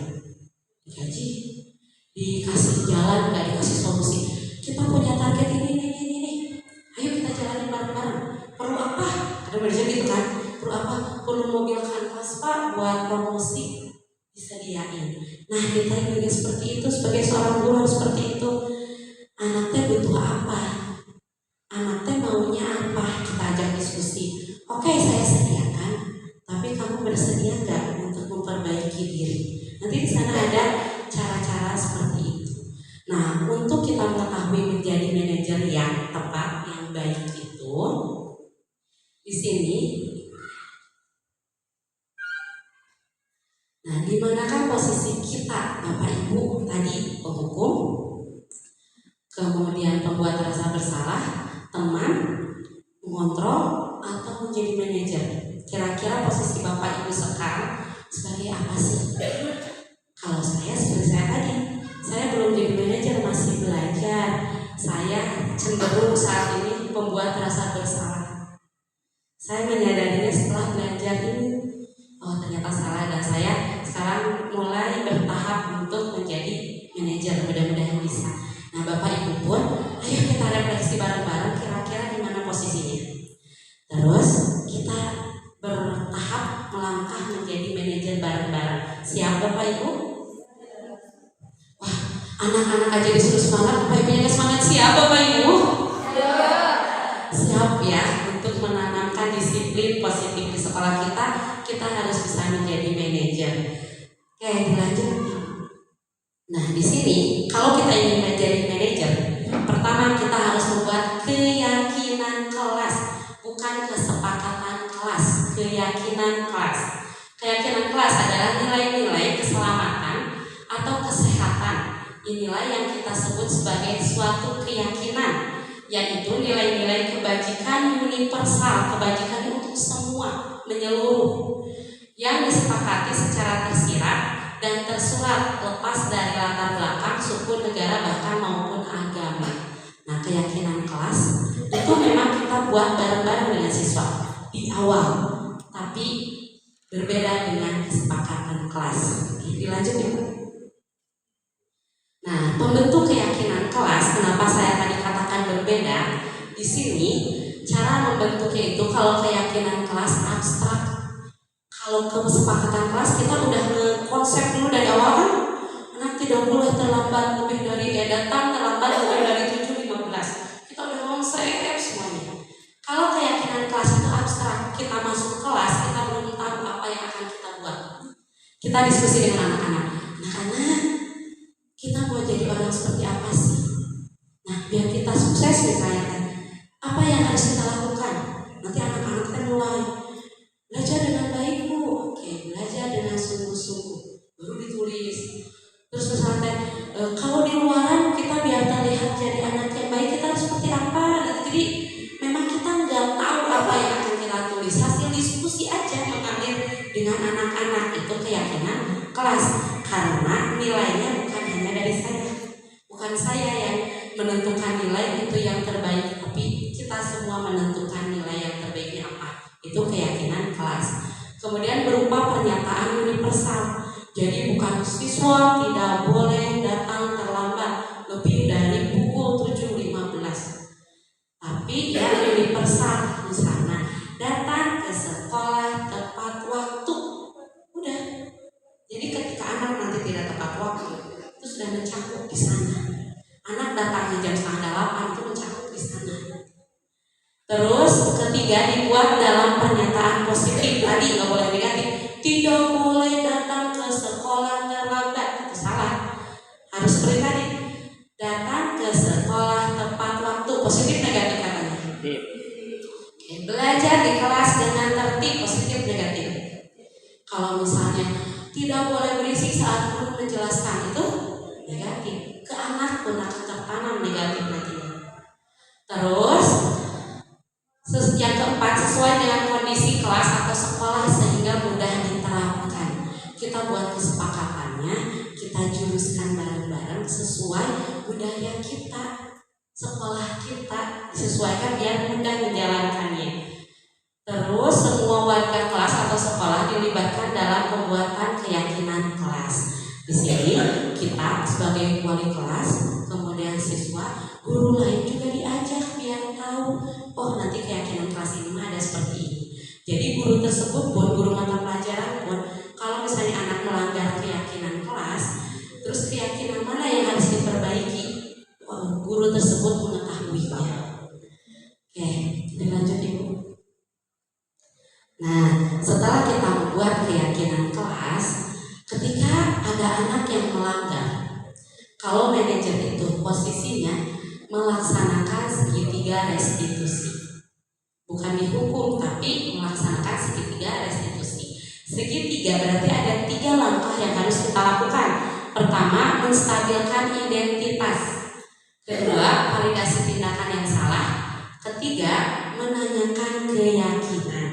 Digaji, dikasih jalan nggak, dikasih solusi. Kita punya target ini. Ayo kita jalanin bareng-bareng. Perlu apa? Ada manajer gitu kan? Perlu apa? Perlu mobil kanvas pak buat promosi, disediain. Nah kita juga seperti itu, sebagai seorang guru harus seperti itu. Anaknya butuh apa? Anaknya maunya apa? Kita ajak diskusi. Oke, saya sediakan, tapi kamu bersedia nggak untuk memperbaiki diri? Nanti di sana ada cara-cara seperti itu. Nah, untuk kita mengetahui menjadi manajer yang tepat, yang baik itu, di sini. Nah, di manakah posisi kita, Bapak Ibu tadi penghukum, kemudian pembuat rasa bersalah, teman, mengontrol, atau menjadi manajer? Kira-kira posisi Bapak Ibu sekarang menjadi manajer bareng-bareng. Siap Bapak Ibu? Wah, anak-anak aja disuruh semangat, Bapak Ibunya semangat. Siap Bapak Ibu? Siap ya, untuk menanamkan disiplin positif di sekolah kita, kita harus bisa menjadi manajer. Oke, dilanjut. Nah, di sini kalau kita ingin menjadi manajer, pertama kita harus membuat keyakinan kelas, bukan kesepakatan kelas, keyakinan kelas. Keyakinan kelas adalah nilai-nilai keselamatan atau kesehatan. Inilah yang kita sebut sebagai suatu keyakinan, yaitu nilai-nilai kebajikan universal, kebajikan untuk semua, menyeluruh, yang disepakati secara tersirat dan tersurat lepas dari latar belakang, suku, negara, bahkan maupun agama. Nah, keyakinan kelas itu memang kita buat bareng-bareng dengan siswa di awal, tapi berbeda dengan kesepakatan kelas. Dilanjut ya. Nah, pembentuk keyakinan kelas, kenapa saya tadi katakan berbeda? Di sini cara membentuknya itu, kalau keyakinan kelas abstrak, kalau kesepakatan kelas kita udah konsep dulu dari awal kan, anak tidak boleh terlambat lebih dari datang terlambat lebih dari 7.15. Kita udah konsep semuanya. Kalau keyakinan kelas itu abstrak, kita masuk kelas kita belum tahu apa yang akan kita buat. Kita diskusi dengan anak-anak. Anak-anak, kita mau jadi orang seperti apa sih? Nah, biar kita sukses misalnya kan, apa yang harus kita lakukan? Nanti anak-anak kita mulai belajar dengan baik Bu. Oke, belajar dengan sungguh-sungguh. Baru ditulis. Terus misalnya kalau di luaran kita biar terlihat jadi anak yang baik, kita harus seperti apa? Jadi memang kita nggak tahu apa yang akan kita tulis. Hasil diskusi aja mengalir dengan anak-anak, itu keyakinan kelas. Karena nilainya bukan hanya dari saya, bukan saya yang menentukan nilai itu yang terbaik, tapi kita semua menentukan nilai yang terbaiknya apa. Itu keyakinan kelas. Kemudian berupa pernyataan universal. Jadi bukan siswa tidak boleh datang terlambat lebih dari pukul 7.15, tapi yang universal, misalnya datang ke sekolah tepat waktu. Udah. Jadi ketika anak nanti tidak tepat waktu, itu sudah mencakup di sana. Anak datangnya jam 7:30 itu mencakup di sana. Terus ketiga, dibuat dalam pernyataan positif. Tadi nggak boleh negatif. Tidak boleh datang ke sekolah terlambat, itu salah. Harus seperti tadi, datang ke sekolah tepat waktu. Positif negatif katanya. Oke, belajar di kelas dengan tertib. Positif negatif. Kalau misalnya tidak boleh berisik saat guru menjelaskan, itu negatif. Ke anak pun akan tertanam negatif nantinya. Terus yang keempat, sesuai dengan kondisi kelas atau sekolah sehingga mudah diterapkan. Kita buat kesepakatannya, kita juruskan bareng-bareng sesuai budaya kita, sekolah kita, disesuaikan biar mudah menjalankannya. Terus semua warga kelas atau sekolah dilibatkan dalam pembuatan keyakinan kelas. Di sini kita sebagai wali kelas, kemudian siswa, guru lain juga diajak biar tahu, oh nanti keyakinan kelas ini ada seperti ini. Jadi guru tersebut pun, guru mata pelajaran pun, kalau misalnya anak melanggar keyakinan kelas, terus keyakinan mana yang harus diperbaiki, guru tersebut mengetahuinya. Oke, dilanjut Ibu. Nah, setelah kita membuat keyakinan kelas, ketika ada anak yang melanggar, kalau manajer itu posisinya melaksanakan segitiga restitusi, bukan dihukum tapi melaksanakan segitiga restitusi. Segitiga berarti ada 3 langkah yang harus kita lakukan. Pertama, menstabilkan identitas. Kedua, validasi tindakan yang salah. Ketiga, menanyakan keyakinan.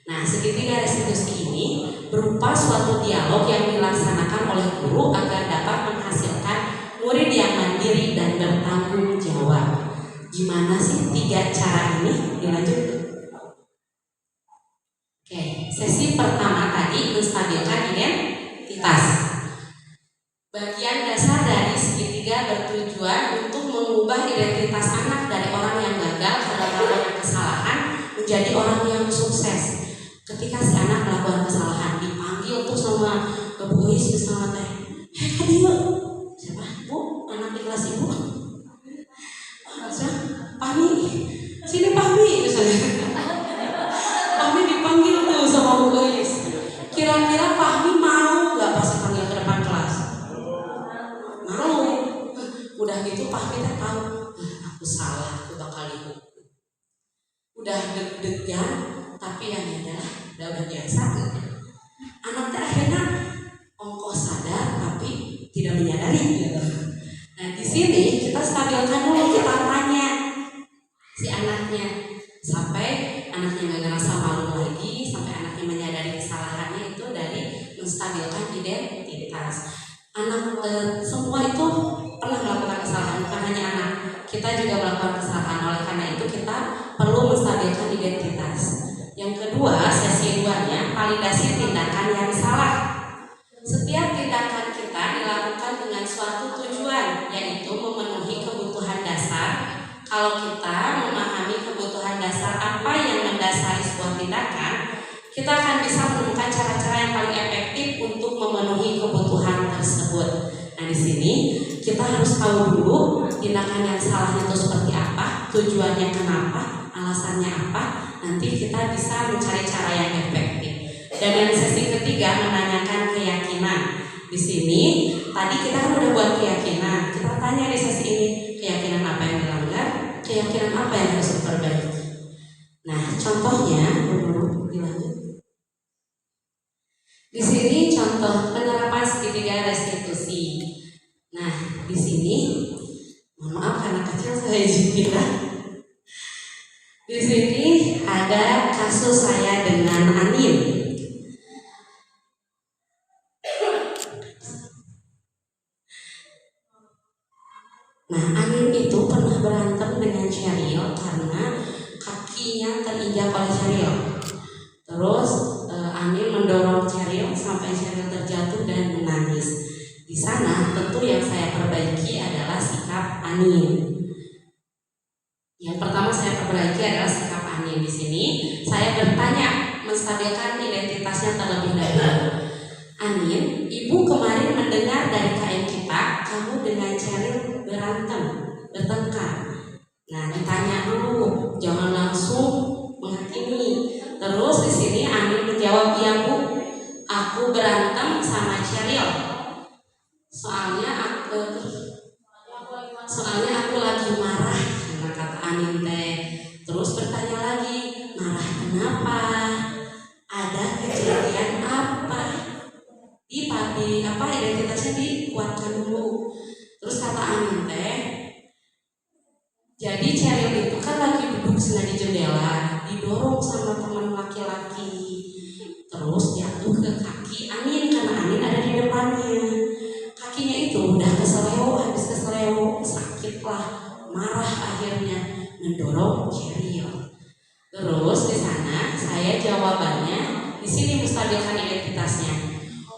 Nah, segitiga restitusi ini berupa suatu dialog yang dilaksanakan oleh guru agar dapat menghasilkan murid yang mandiri dan bertanggung jawab. Gimana sih 3 cara ini? Dilanjut. Oke, sesi pertama tadi menstabilkan identitas. Bagian dasar dari segitiga bertujuan untuk mengubah identitas anak dari orang yang gagal karena melakukan kesalahan menjadi orang yang sukses. Ketika si anak melakukan kesalahan, dipanggil sama Bu Uis misalnya teh, dia siapa Bu anak di kelas ibu, Pami, sini Pami misalnya. Pami dipanggil tuh sama Bu Uis. Kira-kira Pami mau nggak pas dipanggil ke depan kelas? Mau. Udah gitu Pami teh tahu, aku salah, aku bakal dihukum. Udah deg-degan, tapi yang adalah udah biasa. Anak teh akhirnya ongkos sadar tapi tidak menyadari gitu. Nah di sini kita stabilkan dulu, kita tanya si anaknya sampai anaknya nggak ngerasa malu lagi, sampai anaknya menyadari kesalahannya. Itu dari menstabilkan identitas. Anak semua itu pernah melakukan kesalahan, bukan hanya anak, kita juga melakukan kesalahan. Oleh karena itu kita perlu menstabilkan identitas. Yang kedua, sesi 2-nya validasi tindakan yang salah. Setiap tindakan kita dilakukan dengan suatu tujuan, yaitu memenuhi kebutuhan dasar. Kalau kita memahami kebutuhan dasar apa yang mendasari sebuah tindakan, kita akan bisa menemukan cara-cara yang paling efektif untuk memenuhi kebutuhan tersebut. Nah di sini kita harus tahu dulu tindakan yang salah itu seperti apa, tujuannya kenapa, alasannya apa. Nanti kita bisa mencari cara yang efektif. Dan yang sesi ketiga menanyakan keyakinan. Di sini tadi kita kan udah buat keyakinan. Kita tanya di sesi ini keyakinan apa yang dilanggar, keyakinan apa yang harus diperbaiki. Nah contohnya dilanjut. Di sini contoh penerapan segitiga restitusi. Nah di sini mohon maaf karena kecil saya izin. Di sini ada kasus saya dengan Anin. Nah, Anin itu pernah berantem dengan Cheryl karena kakinya terinjak oleh Cheryl. Terus Anin mendorong Cheryl sampai Cheryl terjatuh dan menangis. Di sana tentu yang saya perbaiki adalah sikap Anin. Yang pertama saya perbaiki adalah sikap Anin. Di sini saya bertanya, menstabilkan identitasnya terlebih dahulu. Anin, ibu kemarin mendengar dari KM kita, kamu dengan Cheryl berantem, bertengkar. Nah, ditanya dulu, jangan langsung menghakimi. Terus di sini Anin menjawab, iya Bu, aku berantem sama Cheryl. Soalnya aku lagi marah. Kata Anin teh. Terus bertanya lagi, marah kenapa? Ada kejadian apa? Identitasnya dikuatkan dulu. Terus kata Anin teh, jadi Cheryl itu kan lagi duduk di jendela, didorong sama teman laki-laki. Terus jatuh ke kaki Anin karena Anin ada di depannya. Kakinya itu udah habis keseleo, sakit lah. Marah akhirnya mendorong Cheryl. Terus di sana saya jawabannya di sini menstabilkan identitasnya.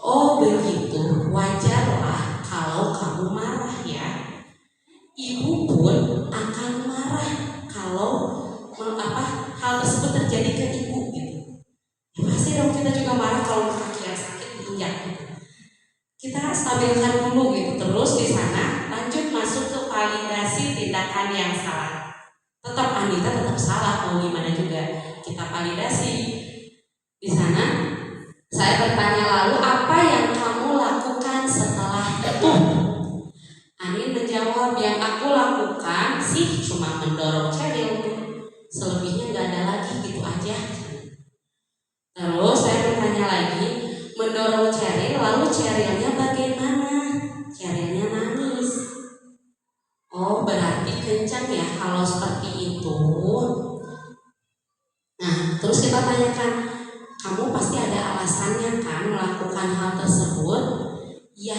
Oh begitu, wajarlah kalau kamu marah ya. Ibu pun akan marah kalau hal tersebut terjadi ke ibu gitu. Pasti dong kita juga marah kalau kaki yang sakit diinjak gitu. Kita stabilkan dulu gitu. Terus di sana lanjut masuk ke validasi tindakan yang salah. Tetap Anita tetap salah, mau gimana juga kita validasi. Di sana saya bertanya lalu, apa yang kamu lakukan setelah itu? Anin menjawab, yang aku lakukan sih cuma mendorong Cheryl, selebihnya gak ada lagi, gitu aja. Terus saya bertanya lagi, mendorong Cheryl, lalu Cherylnya bagaimana? Cherylnya nangis. Oh berarti kencang ya kalau seperti itu. Nah terus kita tanyakan, kamu pasti ada alasannya kan melakukan hal tersebut? Iya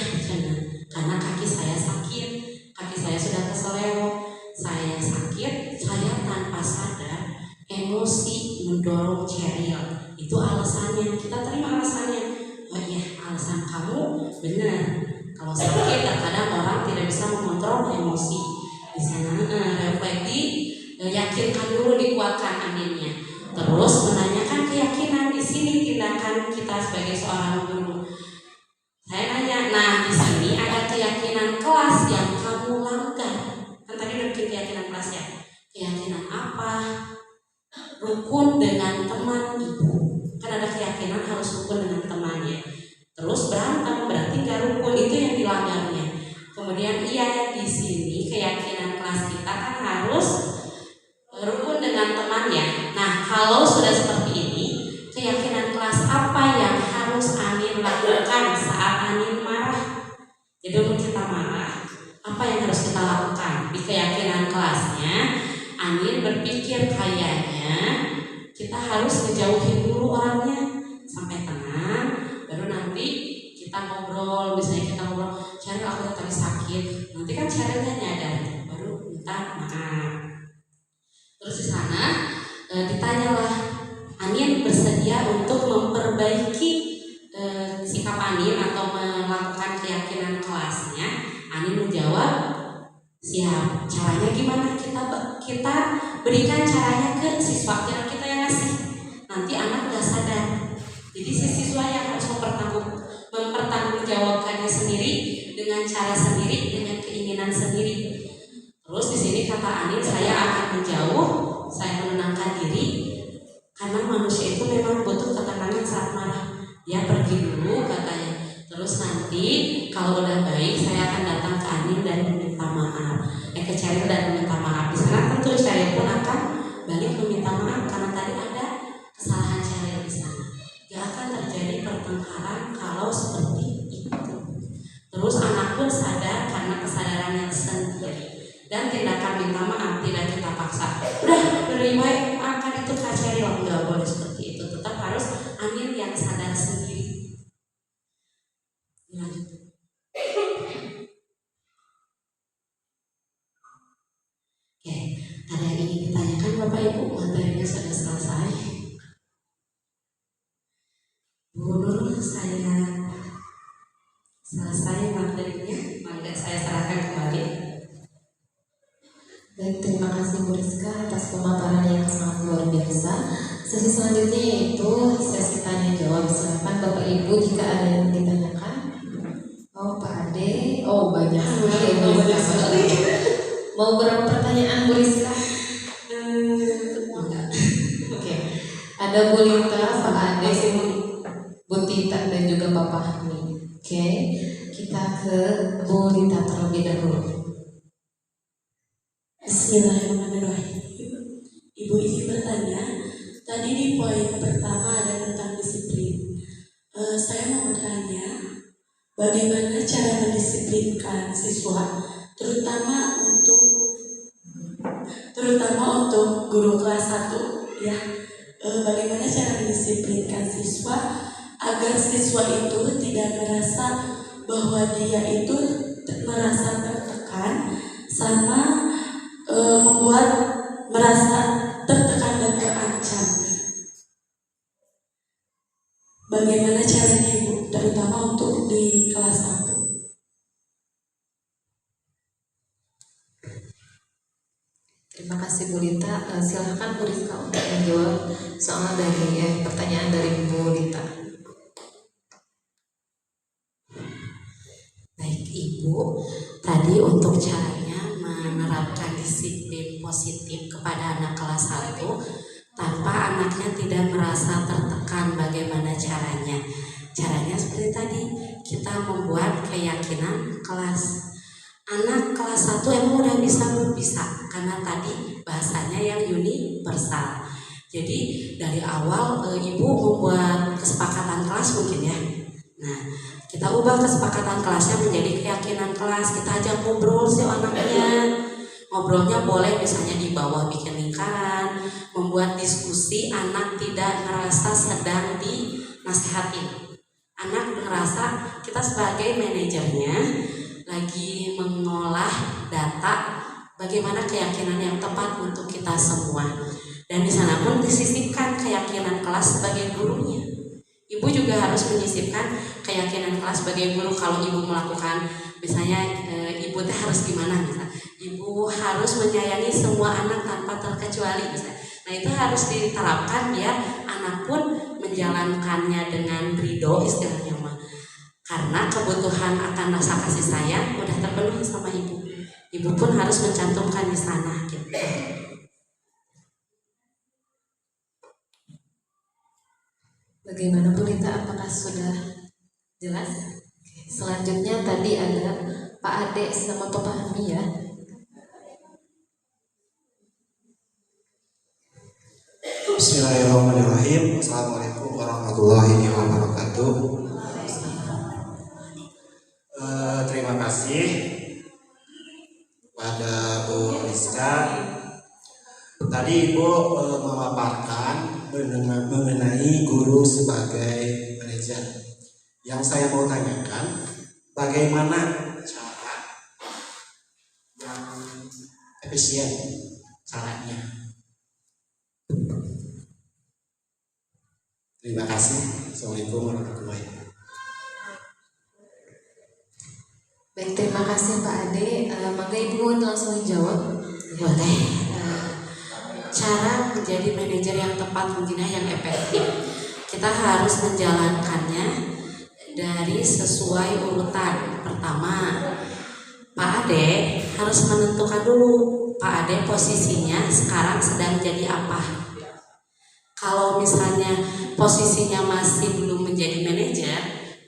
karena kaki saya sakit, kaki saya sudah keseleo, saya sakit, saya tanpa sadar emosi mendorong Cheryl. Itu alasannya, kita terima alasannya. Oh iya alasan kamu benar. Kalau sakit terkadang orang tidak bisa mengontrol emosi. Di sana refleksi, yakinkan dulu, dikuatkan Aninnya. Terus menanyakan keyakinan. Di sini tindakan kita sebagai seorang guru. terus berantem, berarti nggak rukun, itu yang dilanggarnya. Kemudian di sini keyakinan kelas kita kan harus rukun dengan temannya. Nah, kalau sudah seperti ini, keyakinan kelas apa yang harus Anin lakukan saat Anin marah? Jadi untuk kita marah, apa yang harus kita lakukan? Di keyakinan kelasnya, Anin berpikir kayaknya kita harus ngejauhin dulu orangnya sampai tenang, baru nanti kita ngobrol. Misalnya kita ngobrol, Cheryl aku tadi sakit, nanti kan Cherylnya nyadar, baru minta maaf. Terus di sana ditanyalah, Anin bersedia untuk memperbaiki sikap Anin atau melakukan keyakinan kelasnya. Anin menjawab siap. Caranya gimana? Kita berikan caranya ke siswa, jangan kita yang ngasih. Nanti anak nggak sadar. Jadi si siswa yang harus mempertanggungjawabkannya sendiri dengan cara sendiri, dengan keinginan sendiri. Terus di sini kata Anin, saya akan menjauh, saya menenangkan diri, karena manusia itu memang butuh ketenangan saat marah. Dia pergi dulu katanya. Terus nanti kalau udah baik, saya akan datang ke Anin dan meminta maaf. Ke Cheryl dan meminta maaf. Di sana tentu Cheryl pun akan balik meminta maaf karena tadi ada kesalahan Cheryl di sana. Gak akan terjadi pertengkaran kalau seperti itu. Terus anak pun sadar karena kesadarannya sendiri. Dan tindakan minta maaf tidak kita paksa. Udah lebih baik maafkan itu Kak Cheryl, nggak boleh seperti itu. Tetap harus Anin yang sadar sendiri. Lanjut. Oke, ada yang ingin ditanyakan Bapak Ibu? Materinya sudah selesai. Bu Nur, saya selesai materinya. Maka saya serahkan kembali. Baik, terima kasih Bu Rizka atas pemaparan yang sangat luar biasa. Sesi selanjutnya yaitu sesi tanya jawab. Silakan Bapak Ibu jika ada yang ditanyakan. Oh Pak Ade, banyak sekali Bu Rizka. Mau berapa pertanyaan Bu Rizka? Oke. Ada Bu Lita, Pak Ade, Bu Tita dan juga Bapak Hani. Oke, kita ke Bu Lita terlebih dahulu. Bismillahirrahmanirrahim. Ibu izin bertanya, tadi di poin pertama ada tentang disiplin. Saya mau bertanya, bagaimana cara mendisiplinkan siswa, terutama untuk guru kelas 1 ya. Bagaimana cara mendisiplinkan siswa agar siswa itu tidak merasa bahwa dia itu merasa tertekan sama membuat merasa tertekan dan terancam. Bagaimana caranya Ibu, terutama untuk di kelas 1? Terima kasih Bu Lita. Silahkan Bu Rizka untuk menjawab soal dari pertanyaan dari Bu Lita. Baik Ibu, tadi untuk caranya menerapkan disiplin positif kepada anak kelas 1 tanpa anaknya tidak merasa tertekan, bagaimana caranya? Caranya seperti tadi, kita membuat keyakinan kelas. Anak kelas 1 emang udah bisa, karena tadi bahasanya yang universal. Jadi dari awal Ibu membuat kesepakatan kelas mungkin ya. Nah, kita ubah kesepakatan kelasnya menjadi keyakinan kelas. Kita ajak ngobrol si anaknya. Ngobrolnya boleh misalnya di bawah bikin lingkaran, membuat diskusi, anak tidak merasa sedang dinasihatin. Anak merasa kita sebagai manajernya lagi mengolah data bagaimana keyakinan yang tepat untuk kita semua. Dan di sana pun disisipkan keyakinan kelas sebagai gurunya. Ibu juga harus menyisipkan keyakinan kelas sebagai guru. Kalau ibu melakukan misalnya ibu teh harus gimana misalnya. Ibu harus menyayangi semua anak tanpa terkecuali misalnya. Nah itu harus diterapkan biar anak pun menjalankannya dengan ridho istilahnya mah. Karena kebutuhan akan rasa kasih sayang udah terpenuhi sama ibu. Ibu pun harus mencantumkan di sana gitu. Bagaimana Bu Lita, apakah sudah Jelas? Oke. Selanjutnya tadi ada Pak Ade sama Pak Fahmi ya. Bismillahirrahmanirrahim. Assalamualaikum warahmatullahi wabarakatuh. Terima kasih pada Bu Rizka. Tadi Ibu memaparkan mengenai guru sebagai manajer. Yang saya mau tanyakan, bagaimana cara yang efisien caranya? Terima kasih. Assalamualaikum warahmatullahi wabarakatuh. Baik, terima kasih Pak Ade. Maka Ibu langsung dijawab. Boleh. Cara menjadi manajer yang tepat mungkin yang efektif, kita harus menjalankannya dari sesuai urutan. Pertama, Pak Ade harus menentukan dulu Pak Ade posisinya sekarang sedang jadi apa. Kalau misalnya posisinya masih belum menjadi manajer,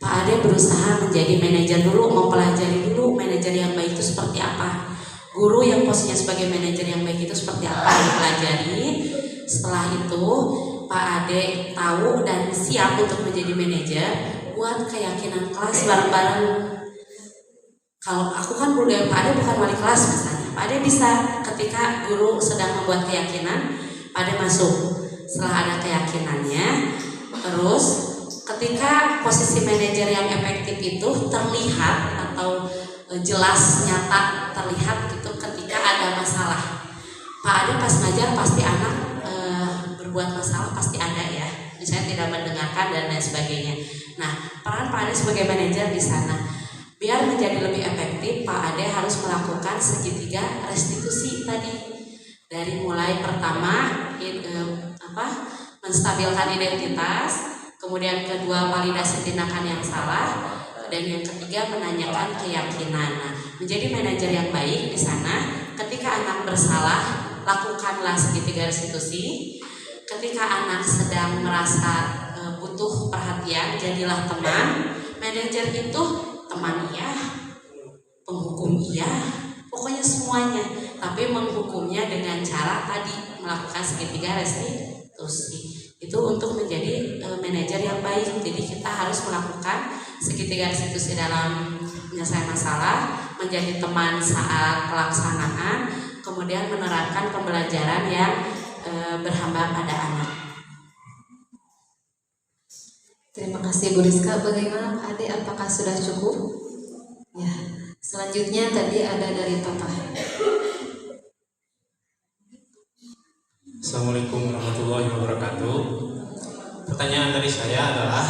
Pak Ade berusaha menjadi manajer dulu, mempelajari dulu manajer yang baik itu seperti apa. Guru yang posisinya sebagai manajer yang baik itu seperti apa dipelajari. Setelah itu Pak Ade tahu dan siap untuk menjadi manajer, buat keyakinan kelas bareng-bareng. Kalau aku kan guru dari Pak Ade bukan wali kelas misalnya, Pak Ade bisa ketika guru sedang membuat keyakinan, Pak Ade masuk. Setelah ada keyakinannya, terus ketika posisi manajer yang efektif itu terlihat atau jelas nyata terlihat gitu ketika ada masalah. Pak Ade pas ngajar pasti anak berbuat masalah pasti ada ya, misalnya tidak mendengarkan dan lain sebagainya. Nah, peran Pak Ade sebagai manajer di sana, biar menjadi lebih efektif, Pak Ade harus melakukan segitiga restitusi tadi. Dari mulai pertama menstabilkan identitas, kemudian kedua validasi tindakan yang salah, dan yang ketiga menanyakan keyakinan. Nah, menjadi manajer yang baik di sana, ketika anak bersalah, lakukanlah segitiga restitusi. Ketika anak sedang merasa butuh perhatian, jadilah teman. Manajer itu teman iya, penghukum iya, pokoknya semuanya. Tapi menghukumnya dengan cara tadi melakukan segitiga restitusi. Itu untuk menjadi manajer yang baik. Jadi kita harus melakukan segitiga restitusi dalam menyelesaikan masalah, menjadi teman saat pelaksanaan, kemudian menerapkan pembelajaran yang berhamba pada anak. Terima kasih Bu Rizka. Bagaimana Pak Ade? Apakah sudah cukup? Ya. Selanjutnya tadi ada dari Papa. Assalamualaikum warahmatullahi wabarakatuh. Pertanyaan dari saya adalah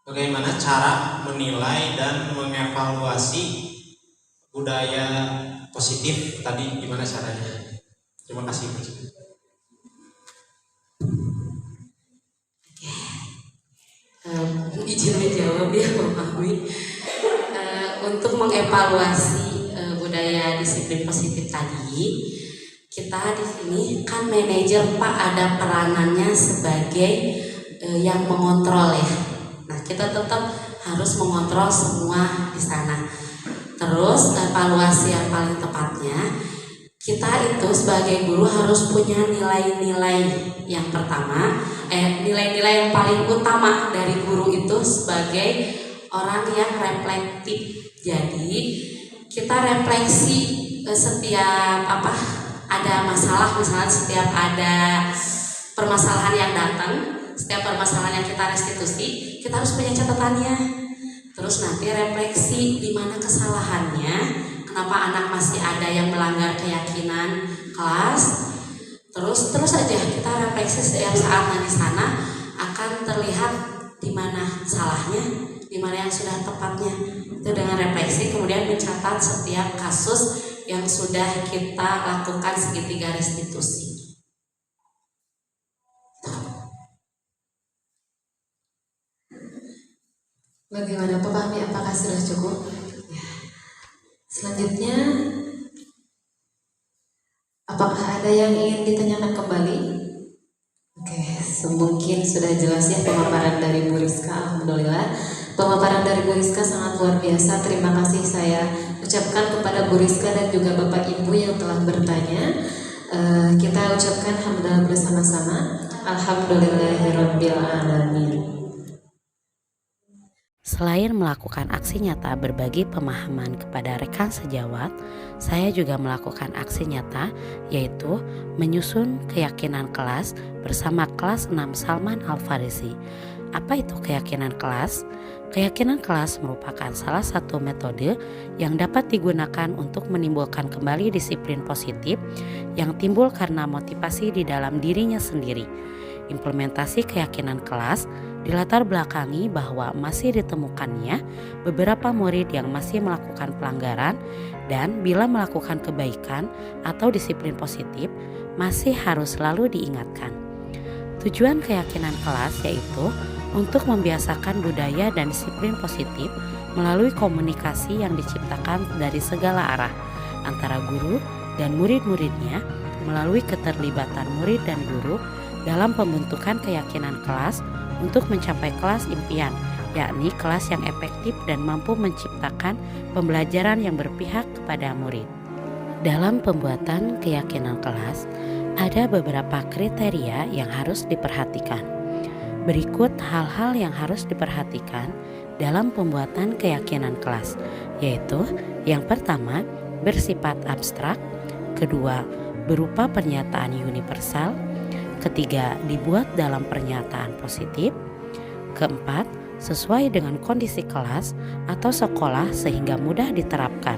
bagaimana cara menilai dan mengevaluasi budaya positif tadi, gimana caranya? Terima kasih. Izin menjawab ya Pak Fahmi. Untuk mengevaluasi budaya disiplin positif tadi, kita di sini kan manajer Pak ada peranannya sebagai yang mengontrol ya. Nah, kita tetap harus mengontrol semua di sana. Terus evaluasi yang paling tepatnya, kita itu sebagai guru harus punya nilai-nilai yang pertama, nilai-nilai yang paling utama dari guru itu sebagai orang yang reflektif. Jadi kita refleksi setiap ada masalah, misalnya setiap ada permasalahan yang datang, setiap permasalahan yang kita restitusi, kita harus punya catatannya. Terus nanti refleksi di mana kesalahannya, kenapa anak masih ada yang melanggar keyakinan kelas. Terus aja kita refleksi setiap saat. Nah, di sana akan terlihat di mana salahnya, di mana yang sudah tepatnya. Itu dengan refleksi, kemudian mencatat setiap kasus yang sudah kita lakukan segitiga restitusi. Bagaimana Pak Fahmi? Apakah sudah cukup? Ya. Selanjutnya, apakah ada yang ingin ditanyakan kembali? Oke, mungkin sudah jelas ya pemaparan dari Bu Rizka. Rizka. Alhamdulillah, pemaparan dari Bu Rizka sangat luar biasa. Terima kasih saya ucapkan kepada Bu Rizka dan juga Bapak Ibu yang telah bertanya. Kita ucapkan hamdalah bersama-sama. Alhamdulillahirabbil alamin. Selain melakukan aksi nyata berbagi pemahaman kepada rekan sejawat, saya juga melakukan aksi nyata yaitu menyusun keyakinan kelas bersama kelas 6 Salman Al-Farisi. Apa itu keyakinan kelas? Keyakinan kelas merupakan salah satu metode yang dapat digunakan untuk menimbulkan kembali disiplin positif yang timbul karena motivasi di dalam dirinya sendiri. Implementasi keyakinan kelas dilatar belakangi bahwa masih ditemukannya beberapa murid yang masih melakukan pelanggaran dan bila melakukan kebaikan atau disiplin positif masih harus selalu diingatkan. Tujuan keyakinan kelas yaitu untuk membiasakan budaya dan disiplin positif melalui komunikasi yang diciptakan dari segala arah antara guru dan murid-muridnya melalui keterlibatan murid dan guru dalam pembentukan keyakinan kelas untuk mencapai kelas impian, yakni kelas yang efektif dan mampu menciptakan pembelajaran yang berpihak kepada murid. Dalam pembuatan keyakinan kelas, ada beberapa kriteria yang harus diperhatikan. Berikut hal-hal yang harus diperhatikan dalam pembuatan keyakinan kelas, yaitu yang pertama, bersifat abstrak, kedua, berupa pernyataan universal, ketiga, dibuat dalam pernyataan positif, keempat, sesuai dengan kondisi kelas atau sekolah sehingga mudah diterapkan,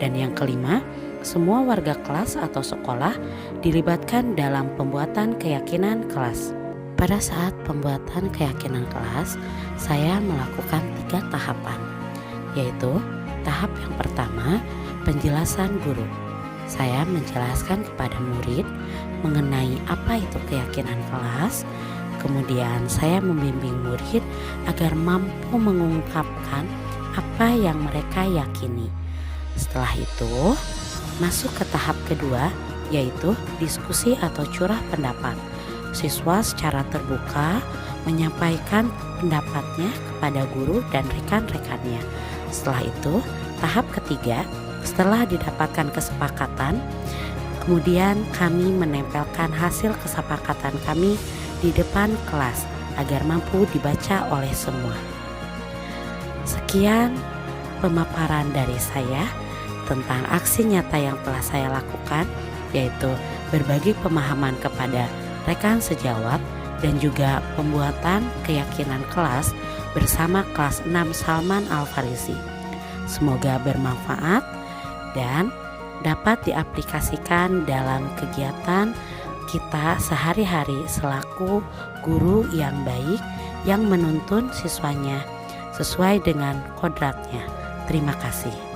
dan yang kelima, semua warga kelas atau sekolah dilibatkan dalam pembuatan keyakinan kelas. Pada saat pembuatan keyakinan kelas, saya melakukan 3 tahapan, yaitu tahap yang pertama, penjelasan guru. Saya menjelaskan kepada murid mengenai apa itu keyakinan kelas, kemudian saya membimbing murid agar mampu mengungkapkan apa yang mereka yakini. Setelah itu, masuk ke tahap kedua, yaitu diskusi atau curah pendapat. Siswa secara terbuka menyampaikan pendapatnya kepada guru dan rekan-rekannya. Setelah itu, tahap ketiga, setelah didapatkan kesepakatan, kemudian kami menempelkan hasil kesepakatan kami di depan kelas agar mampu dibaca oleh semua. Sekian pemaparan dari saya tentang aksi nyata yang telah saya lakukan, yaitu berbagi pemahaman kepada rekan sejawat dan juga pembuatan keyakinan kelas bersama kelas 6 Salman Al-Farisi. Semoga bermanfaat dan dapat diaplikasikan dalam kegiatan kita sehari-hari selaku guru yang baik yang menuntun siswanya sesuai dengan kodratnya. Terima kasih.